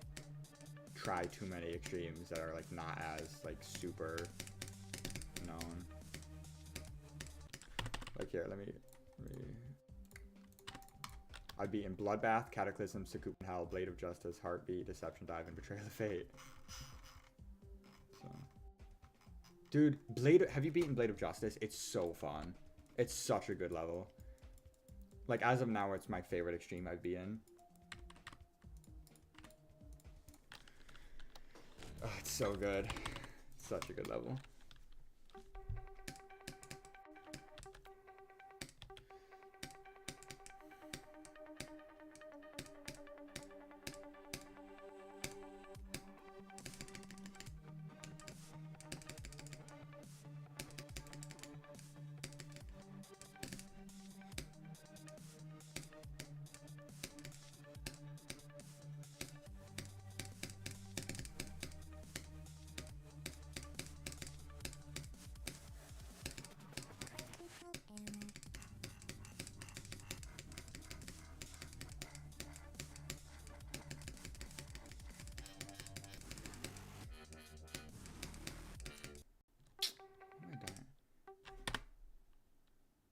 A: try too many extremes that are like not as like super known. Like here, let me I've beaten Bloodbath, Cataclysm, Succubus Hell, Blade of Justice, Heartbeat, Deception Dive, and Betrayal of Fate. So. Dude, have you beaten Blade of Justice? It's so fun. It's such a good level. Like, as of now, it's my favorite extreme I've beaten. Oh, it's so good. Such a good level.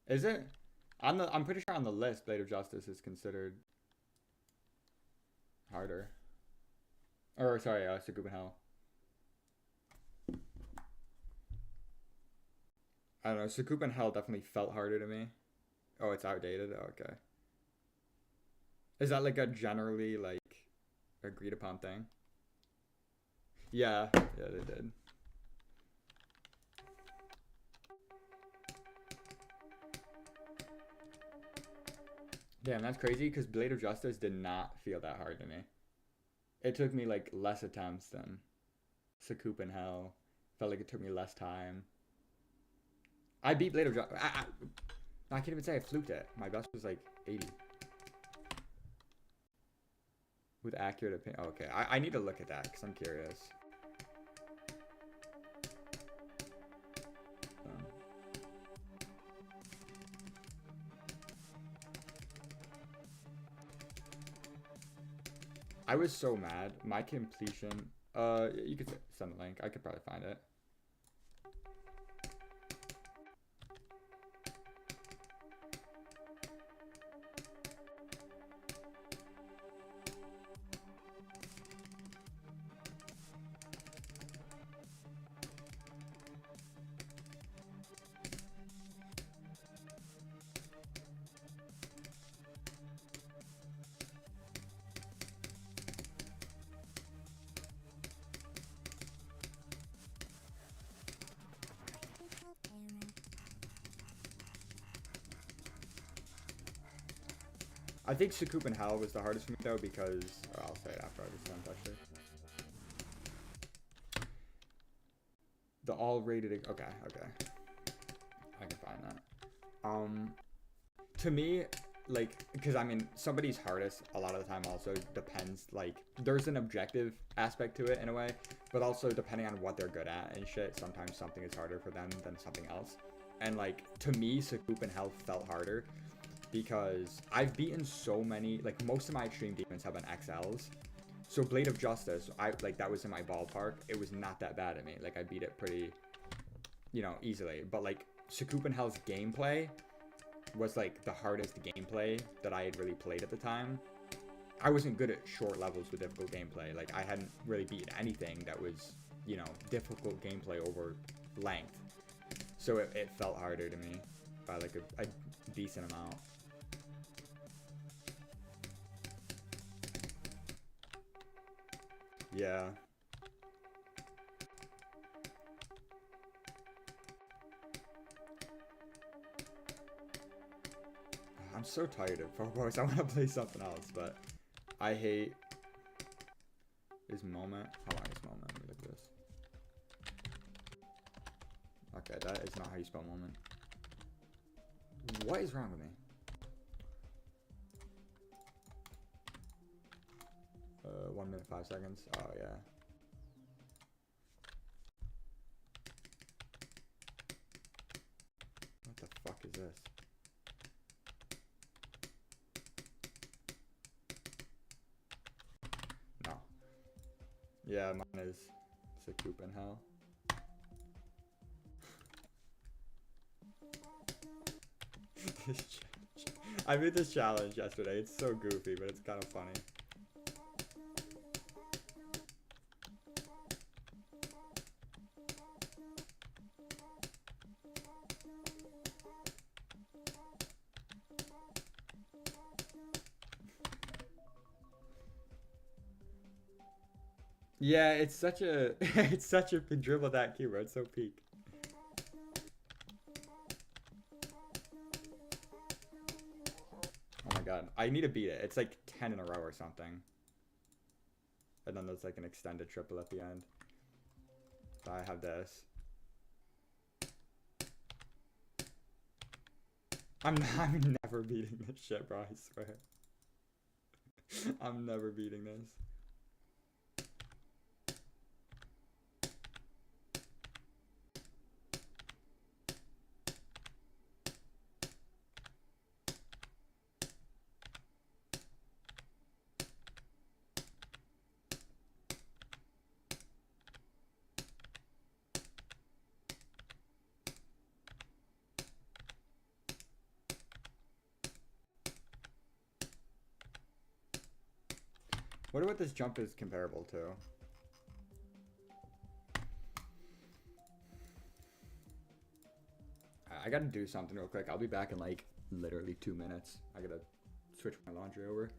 A: Is it? I'm pretty sure on the list, Blade of Justice is considered harder. Or, sorry, Succubus Hell. I don't know, Succubus Hell definitely felt harder to me. Oh, it's outdated? Okay. Is that like a generally, like, agreed upon thing? Yeah, they did. Damn, that's crazy because Blade of Justice did not feel that hard to me. It took me like less attempts than Succubus Hell. Felt like it took me less time. I beat Blade of Justice. I can't even say I fluked it. My best was like 80. With accurate opinion. Oh, okay, I need to look at that because I'm curious. I was so mad. My completion. You could send the link. I could probably find it. I think Succubus Hell was the hardest for me though because I'll say it after I just done actually. The all rated. Okay. I can find that. To me, like, because I mean, somebody's hardest a lot of the time also depends. Like, there's an objective aspect to it in a way, but also depending on what they're good at and shit. Sometimes something is harder for them than something else. And like, to me, Succubus Hell felt harder because I've beaten so many, like most of my extreme demons have been XLs. So Blade of Justice, that was in my ballpark. It was not that bad at me. Like I beat it pretty, you know, easily. But like Hell's gameplay was like the hardest gameplay that I had really played at the time. I wasn't good at short levels with difficult gameplay. Like I hadn't really beaten anything that was, you know, difficult gameplay over length. So it felt harder to me by like a decent amount. Yeah. I'm so tired of Phobos. I want to play something else, but I hate this moment. How long is moment? Let me look at this. Okay, that is not how you spell moment. What is wrong with me? 1 minute, 5 seconds. Oh, yeah. What the fuck is this? No. Yeah, mine is Sakup in hell. I made this challenge yesterday. It's so goofy, but it's kind of funny. Yeah, it's such a it's such a dribble that keyboard. It's so peak. Oh my god, I need to beat it. It's like 10 in a row or something. And then there's like an extended triple at the end. So I have this. I'm never beating this shit, bro. I swear. I'm never beating this. Wonder what this jump is comparable to. I gotta do something real quick. I'll be back in like literally 2 minutes. I gotta switch my laundry over.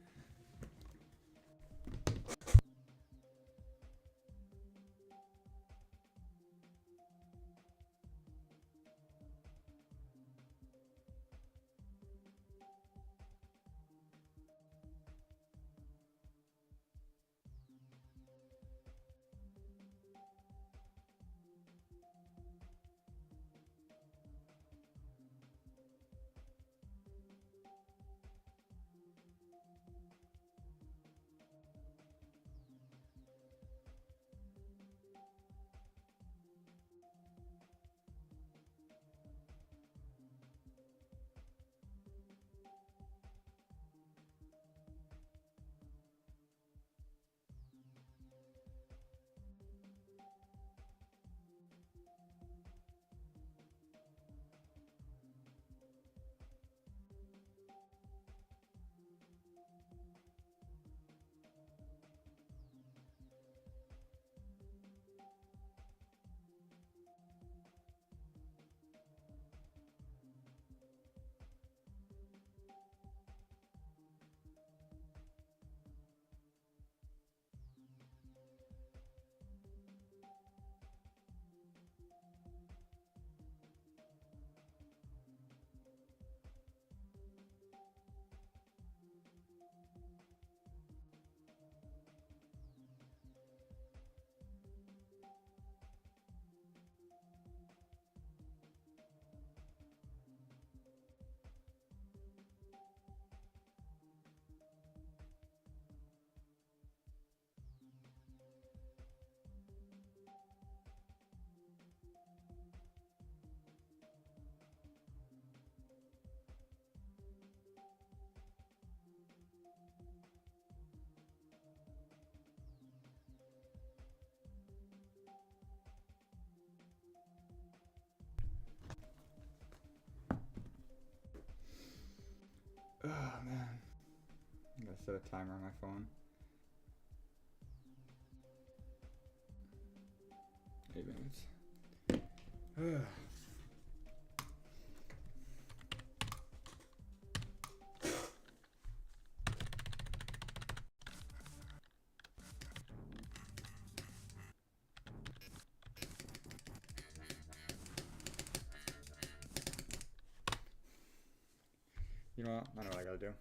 A: set a timer on my phone. 8 minutes. You know what? I know what I gotta do.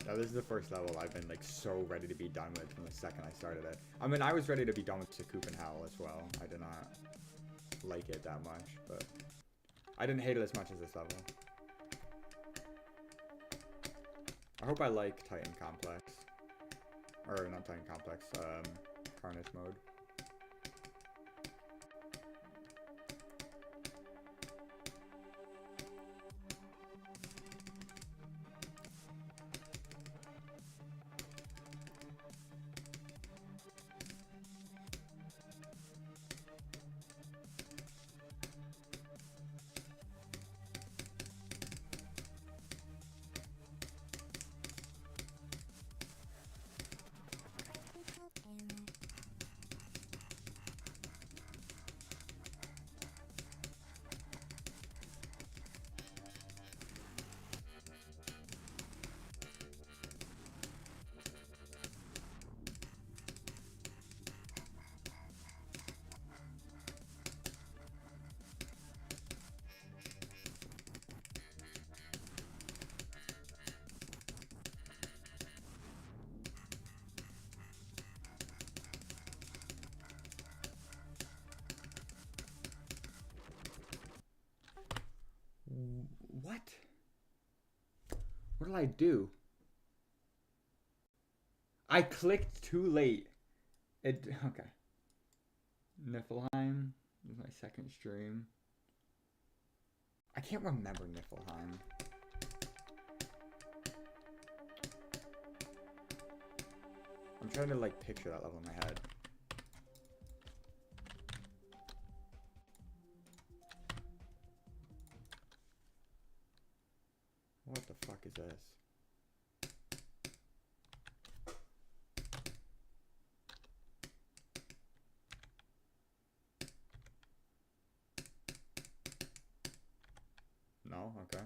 A: Now this is the first level I've been like so ready to be done with from the second I started it. I mean, I was ready to be done with Sakup Hell as well. I did not like it that much, but I didn't hate it as much as this level. I hope I like Titan Complex. Or not Titan Complex, Carnage mode. What? What did I do? I clicked too late. It okay. Niflheim is my second stream. I can't remember Niflheim. I'm trying to like picture that level in my head. What the fuck is this? No? Okay.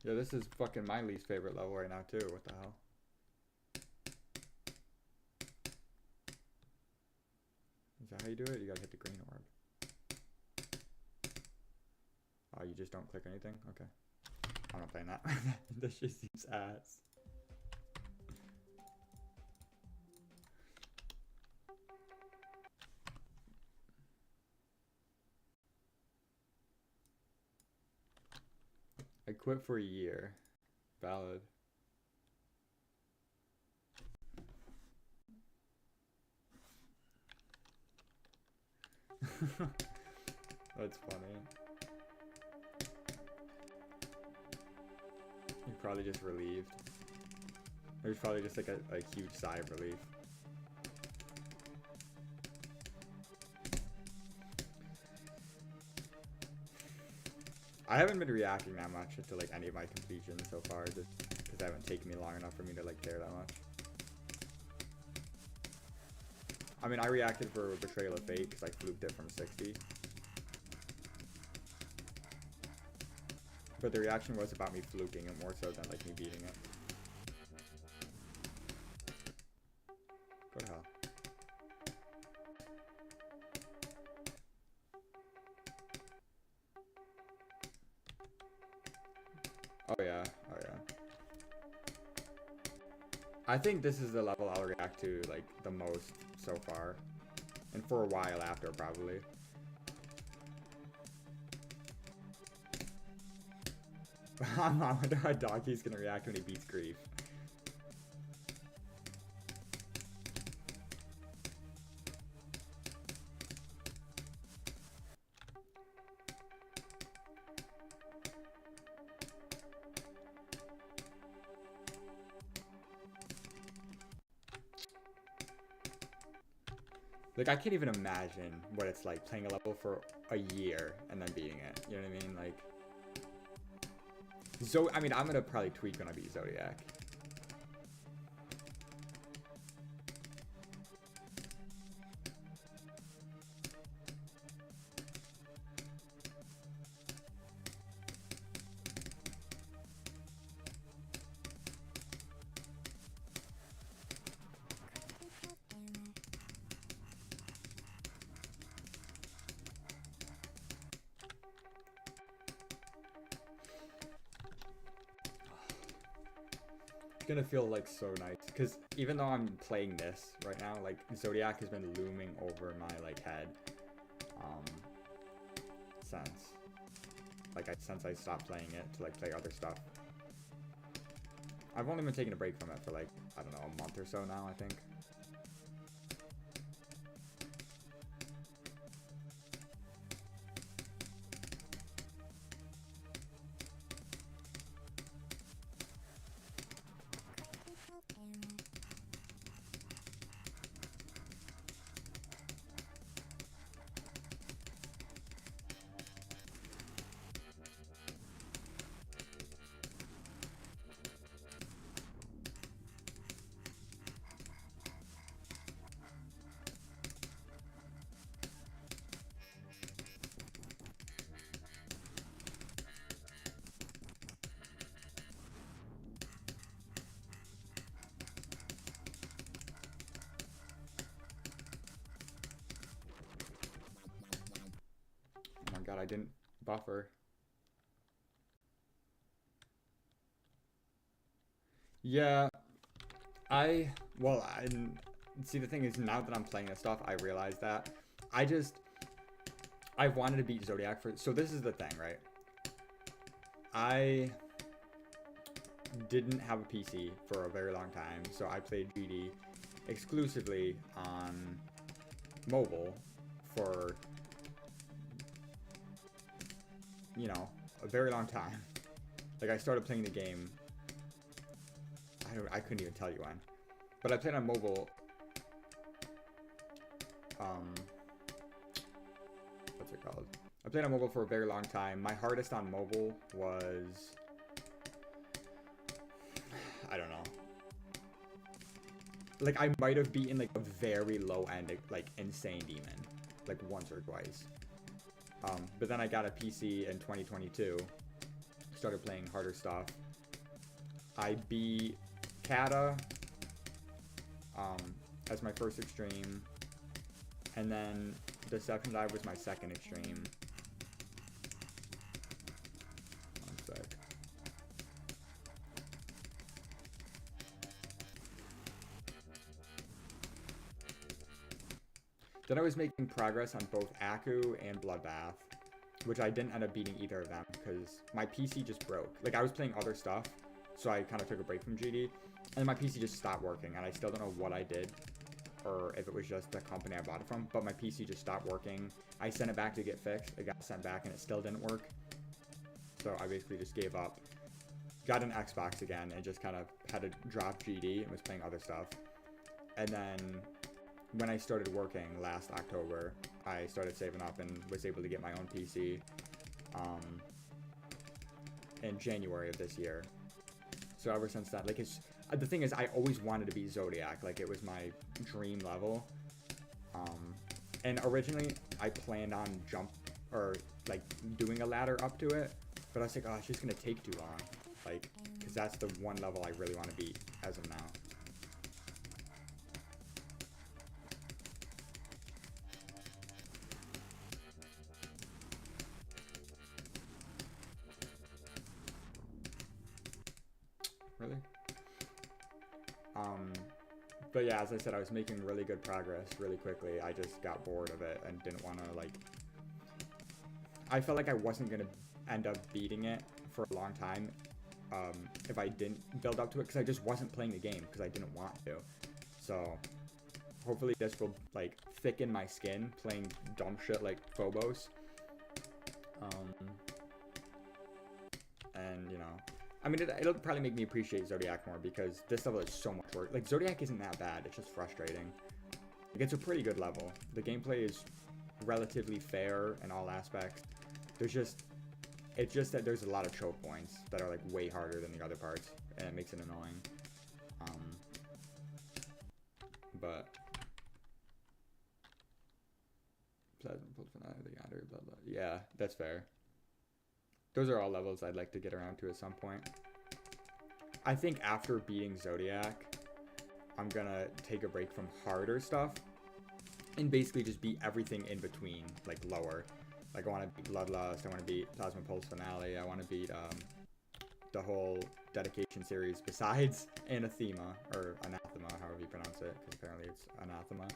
A: Yeah, this is fucking my least favorite level right now too. What the hell? Is that how you do it? You gotta hit the green orb. Oh, you just don't click anything? Okay. I'm not playing that. This just seems ass. I quit for a year. Valid. That's funny. You're probably just relieved. There's probably just like a huge sigh of relief. I haven't been reacting that much to like any of my completions so far, just because they haven't taken me long enough for me to like care that much. I mean, I reacted for Betrayal of Fate because I fluked it from 60. But the reaction was about me fluking it more so than like me beating it. Go to hell. Oh yeah, oh yeah. I think this is the level I'll react to like the most so far. And for a while after, probably. I wonder how Donkey's gonna react when he beats Grief. Like, I can't even imagine what it's like playing a level for a year and then beating it. You know what I mean? Like, I mean, I'm gonna probably tweak when I beat Zodiac. Gonna feel like so nice because even though I'm playing this right now, like Zodiac has been looming over my like head since I stopped playing it to like play other stuff. I've only been taking a break from it for like, I don't know, a month or so now, I think. God, I didn't buffer. Yeah, well, see, the thing is, now that I'm playing this stuff, I realize that I've wanted to beat Zodiac so this is the thing, right? I didn't have a PC for a very long time, so I played GD exclusively on mobile for, you know, a very long time. Like, I started playing the game, I couldn't even tell you when, but I played on mobile, what's it called? I played on mobile for a very long time. My hardest on mobile was, I don't know, like, I might have beaten, like, a very low-end, like, Insane Demon, like, once or twice. But then I got a PC in 2022, started playing harder stuff. I beat Kata as my first extreme, and then Deception Dive was my second extreme. One sec. Then I was making progress on both Aku and Bloodbath, which I didn't end up beating either of them because my PC just broke. Like, I was playing other stuff, so I kind of took a break from GD, and my PC just stopped working, and I still don't know what I did, or if it was just the company I bought it from, but my PC just stopped working. I sent it back to get fixed. It got sent back, and it still didn't work. So I basically just gave up. Got an Xbox again, and just kind of had to drop GD and was playing other stuff. And then when I started working last October, I started saving up and was able to get my own PC in January of this year. So ever since that, like, the thing is, I always wanted to beat Zodiac. Like, it was my dream level. And originally I planned on or like doing a ladder up to it, but I was like, oh, it's just gonna take too long, like, because that's the one level I really want to beat as of now. Really? But yeah, as I said, I was making really good progress really quickly. I just got bored of it and didn't want to, like... I felt like I wasn't going to end up beating it for a long time if I didn't build up to it, because I just wasn't playing the game because I didn't want to. So, hopefully this will, like, thicken my skin playing dumb shit like Phobos. And, you know... I mean, it'll probably make me appreciate Zodiac more, because this level is so much work. Like, Zodiac isn't that bad. It's just frustrating. Like, it's a pretty good level. The gameplay is relatively fair in all aspects. It's just that there's a lot of choke points that are, like, way harder than the other parts, and it makes it annoying. But... Plasma Pulse Finale, blah, blah. Yeah, that's fair. Those are all levels I'd like to get around to at some point. I think after beating Zodiac, I'm gonna take a break from harder stuff and basically just beat everything in between, like lower. Like I want to beat Bloodlust, I want to beat Plasma Pulse Finale, I want to beat the whole Dedication series besides Anathema, or Anathema, however you pronounce it, because apparently it's Anathema.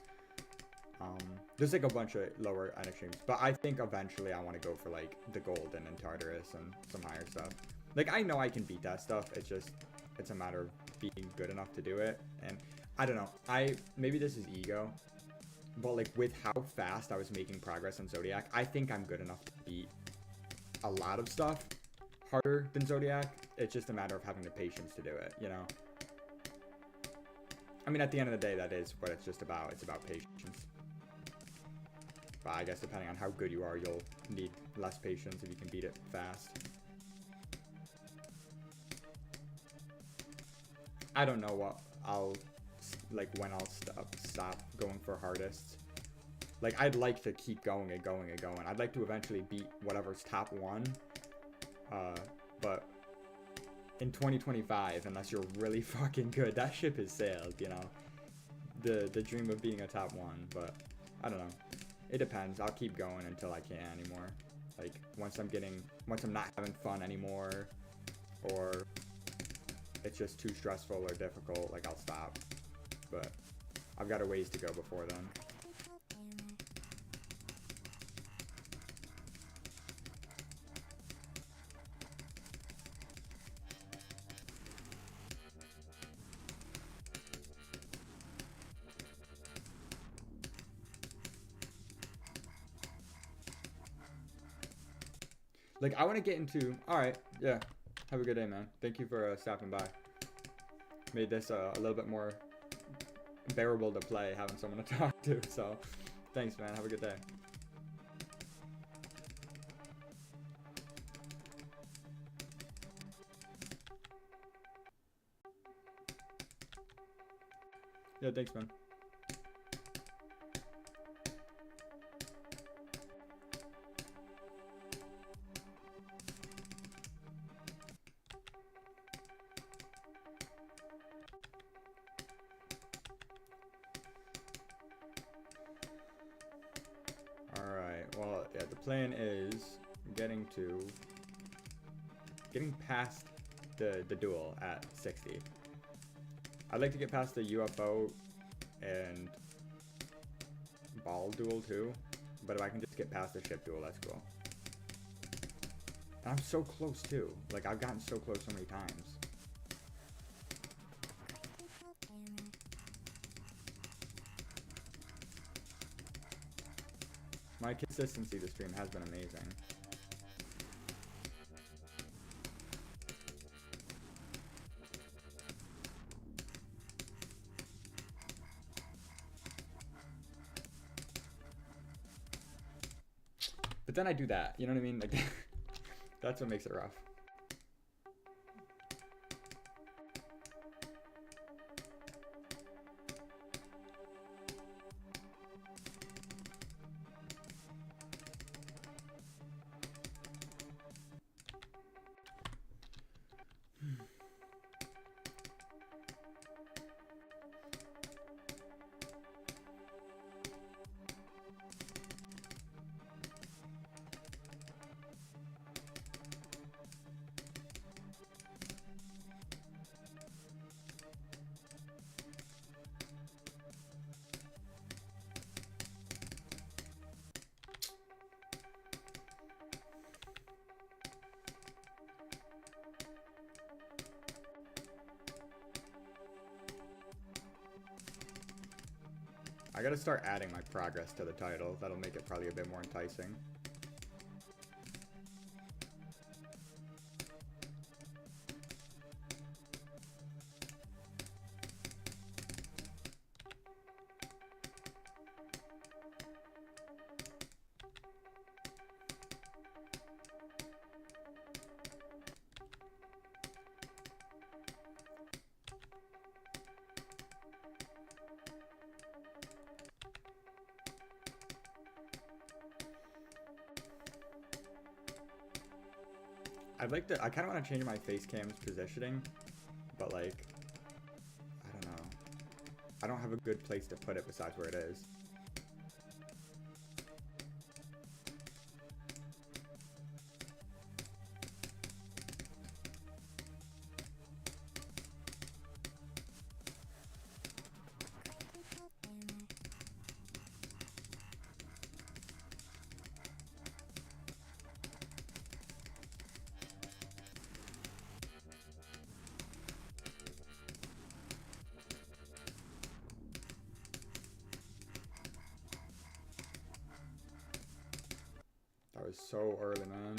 A: There's like a bunch of lower end extremes, but I think eventually I want to go for like the Golden and Tartarus and some higher stuff. Like I know I can beat that stuff, it's a matter of being good enough to do it. And I don't know, maybe this is ego, but like with how fast I was making progress on Zodiac, I think I'm good enough to beat a lot of stuff harder than Zodiac. It's just a matter of having the patience to do it, you know? I mean, at the end of the day, that is what it's just about. It's about patience. But I guess depending on how good you are, you'll need less patience if you can beat it fast. I don't know what when I'll stop going for hardest. Like, I'd like to keep going and going and going. I'd like to eventually beat whatever's top one. But in 2025, unless you're really fucking good, that ship has sailed, you know? The dream of being a top one, but I don't know. It depends. I'll keep going until I can't anymore. Like, once I'm not having fun anymore, or it's just too stressful or difficult, like, I'll stop. But I've got a ways to go before then. Like, I want to get into... Alright, yeah. Have a good day, man. Thank you for stopping by. Made this a little bit more bearable to play, having someone to talk to. So, thanks, man. Have a good day. Yeah, thanks, man. Well, yeah, the plan is getting past the duel at 60. I'd like to get past the UFO and ball duel too, but if I can just get past the ship duel, that's cool. And I'm so close too. Like, I've gotten so close so many times. My consistency this stream has been amazing. But then I do that, you know what I mean? Like, that's what makes it rough. gotta start adding my progress to the title. That'll make it probably a bit more enticing. I kind of want to change my face cam's positioning, but like, I don't know. I don't have a good place to put it besides where it is. That was so early, man.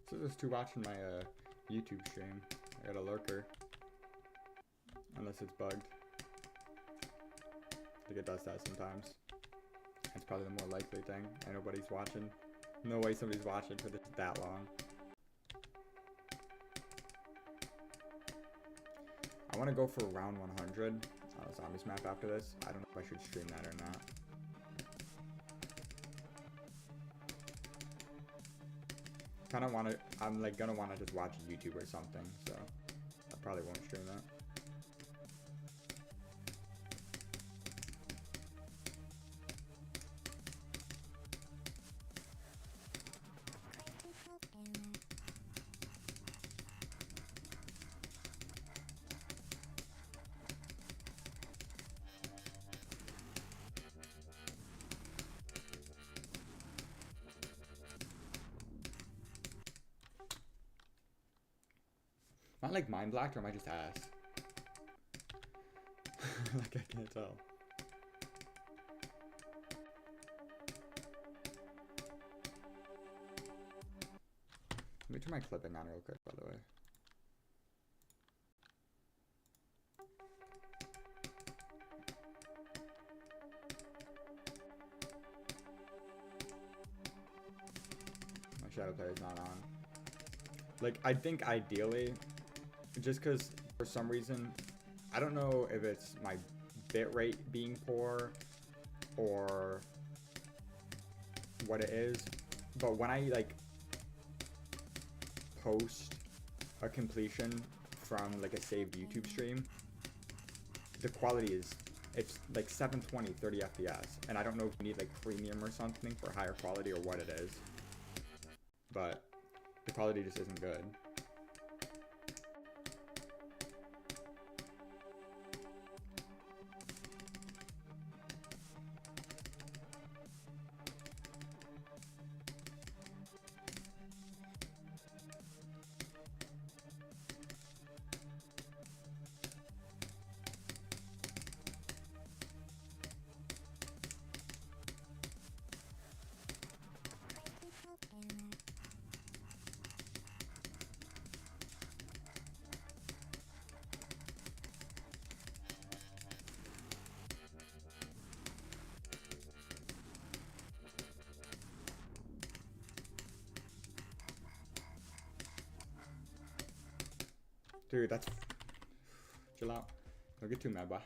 A: So there's two watching my YouTube stream. I got a lurker. Unless it's bugged. I think it does that sometimes. It's probably the more likely thing. And nobody's watching. No way somebody's watching for this that long. I want to go for round 100 on a zombies map after this. I don't know if I should stream that or not. Kind of want to, I'm like gonna want to just watch YouTube or something, so I probably won't stream that. Am I like mind blocked or am I just ass? Like I can't tell. Let me turn my clipping on real quick, by the way. My shadow player is not on. Like, I think ideally, just because for some reason, I don't know if it's my bitrate being poor or what it is, but when I like post a completion from like a saved YouTube stream, the quality is, it's like 720, 30 FPS, and I don't know if you need like premium or something for higher quality or what it is, but the quality just isn't good. Dude, that's... Chill out. Don't get too mad, boy.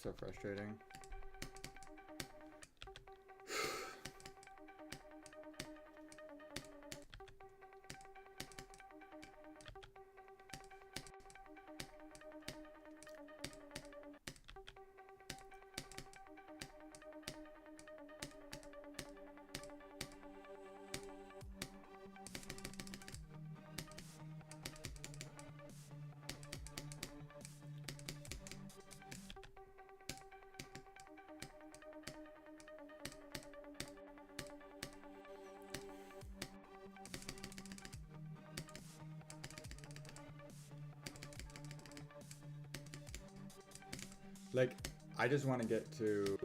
A: That's so frustrating. Like, I just want to get to,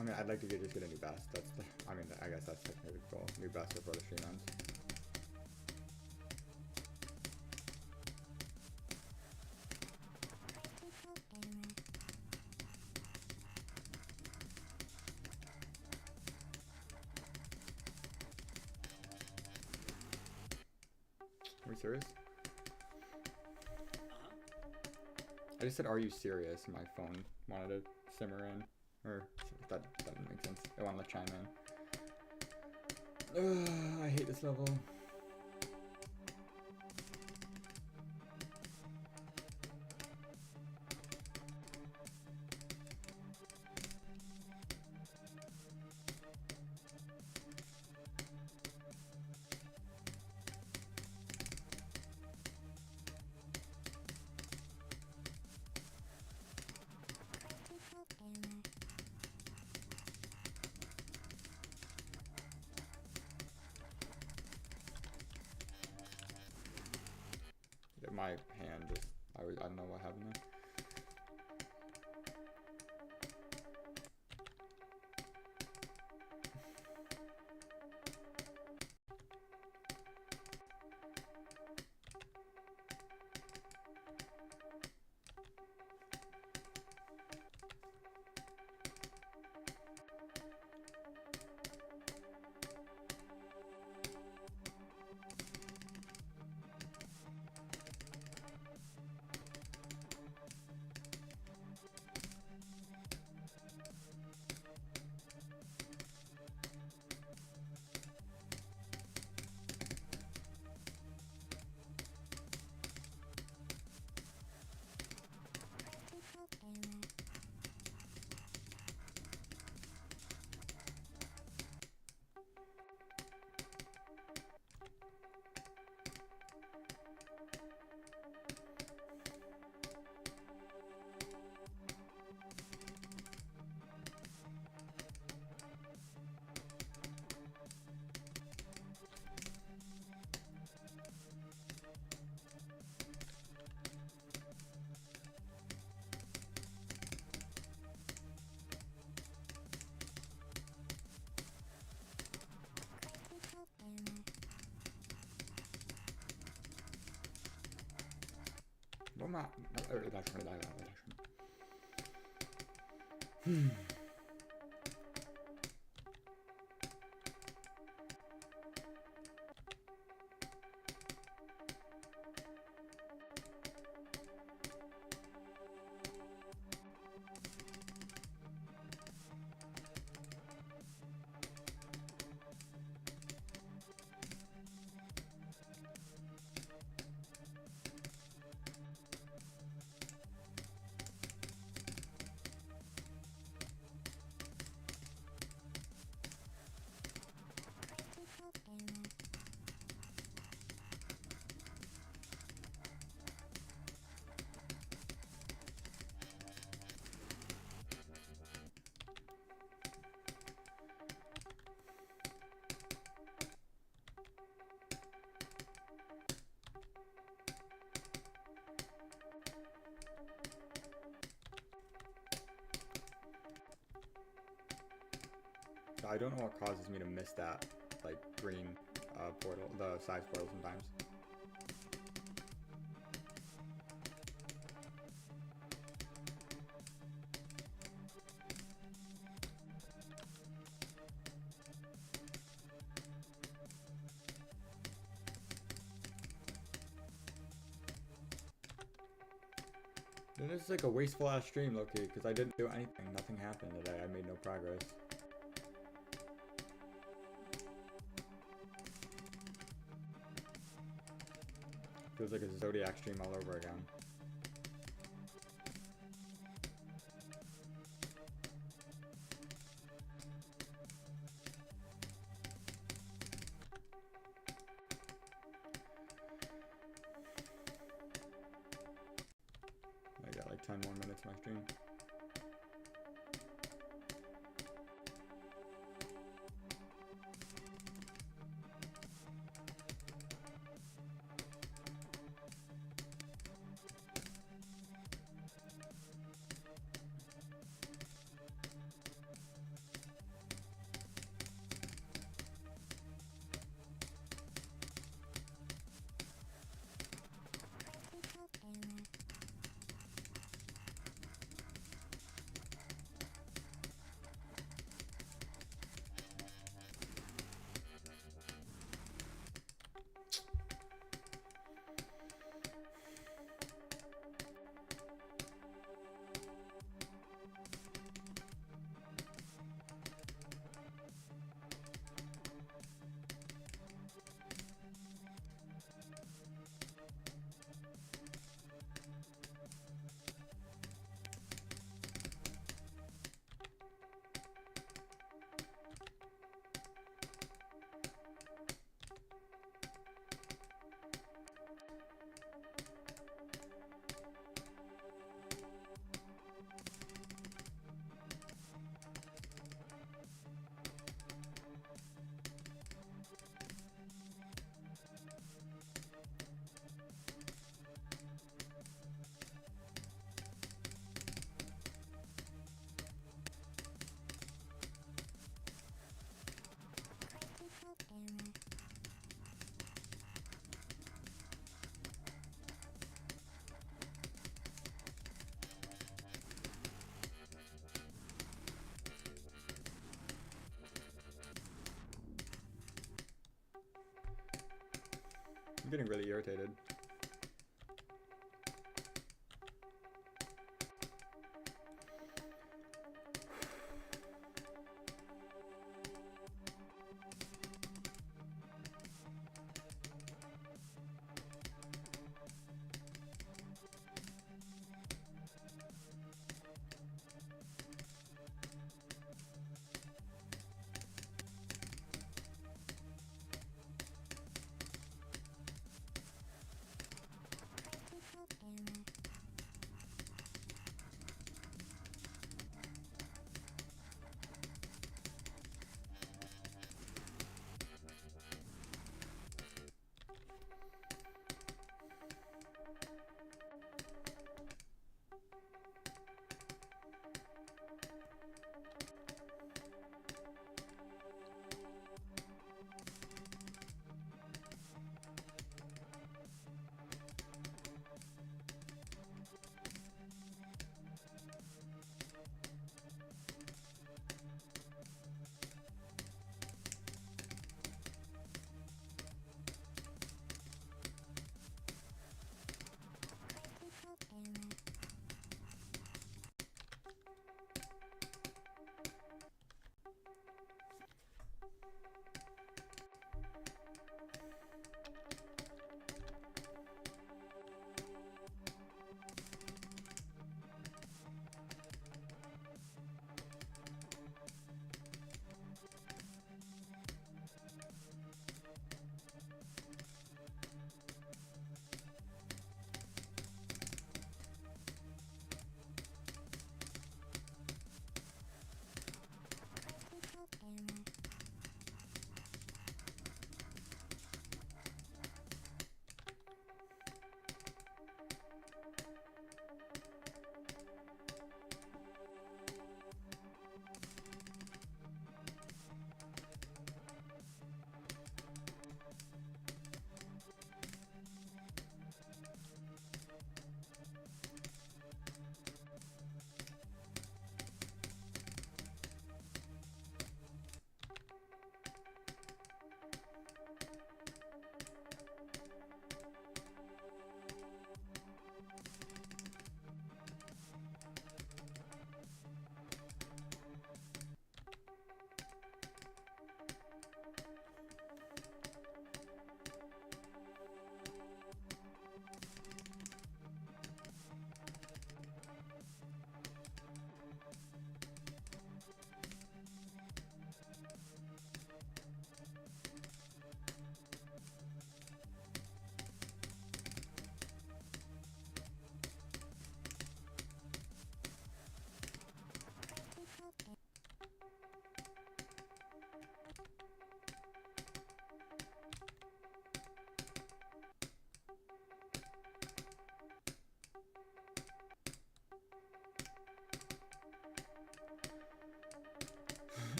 A: I mean, I'd like to just get a new best. That's the, I mean, I guess that's technically the goal. New best before the stream ends. Are we serious? I just said, are you serious? My phone wanted to simmer in. Or, that doesn't make sense. It wanted to chime in. I hate this level. My hand just, I don't know what happened there. What am I? I don't know what causes me to miss that, like, green portal, the size portal sometimes. This is like a wasteful ass stream, Loki, because I didn't do anything. Nothing happened today. I made no progress. Feels like a Zodiac stream all over again. I got like 10 more minutes of my stream. I'm getting really irritated.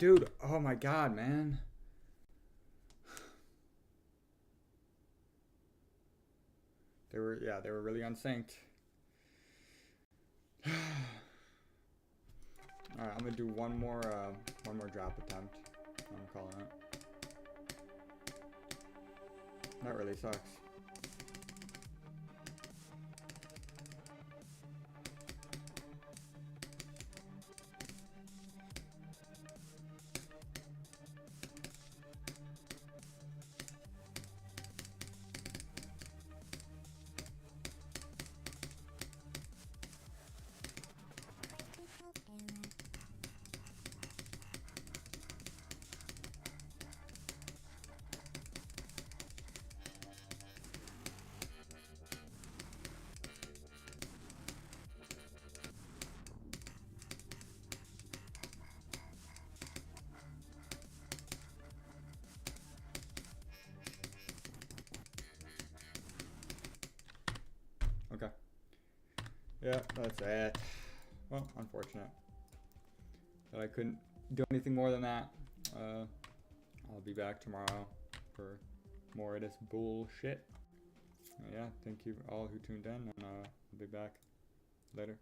A: Dude, oh my god, man. They were really unsynced. Alright, I'm gonna do one more drop attempt. I'm calling it. That really sucks. Okay. Yeah, that's it. Well, unfortunate that I couldn't do anything more than that. I'll be back tomorrow for more of this bullshit. Yeah, thank you all who tuned in, and I'll be back later.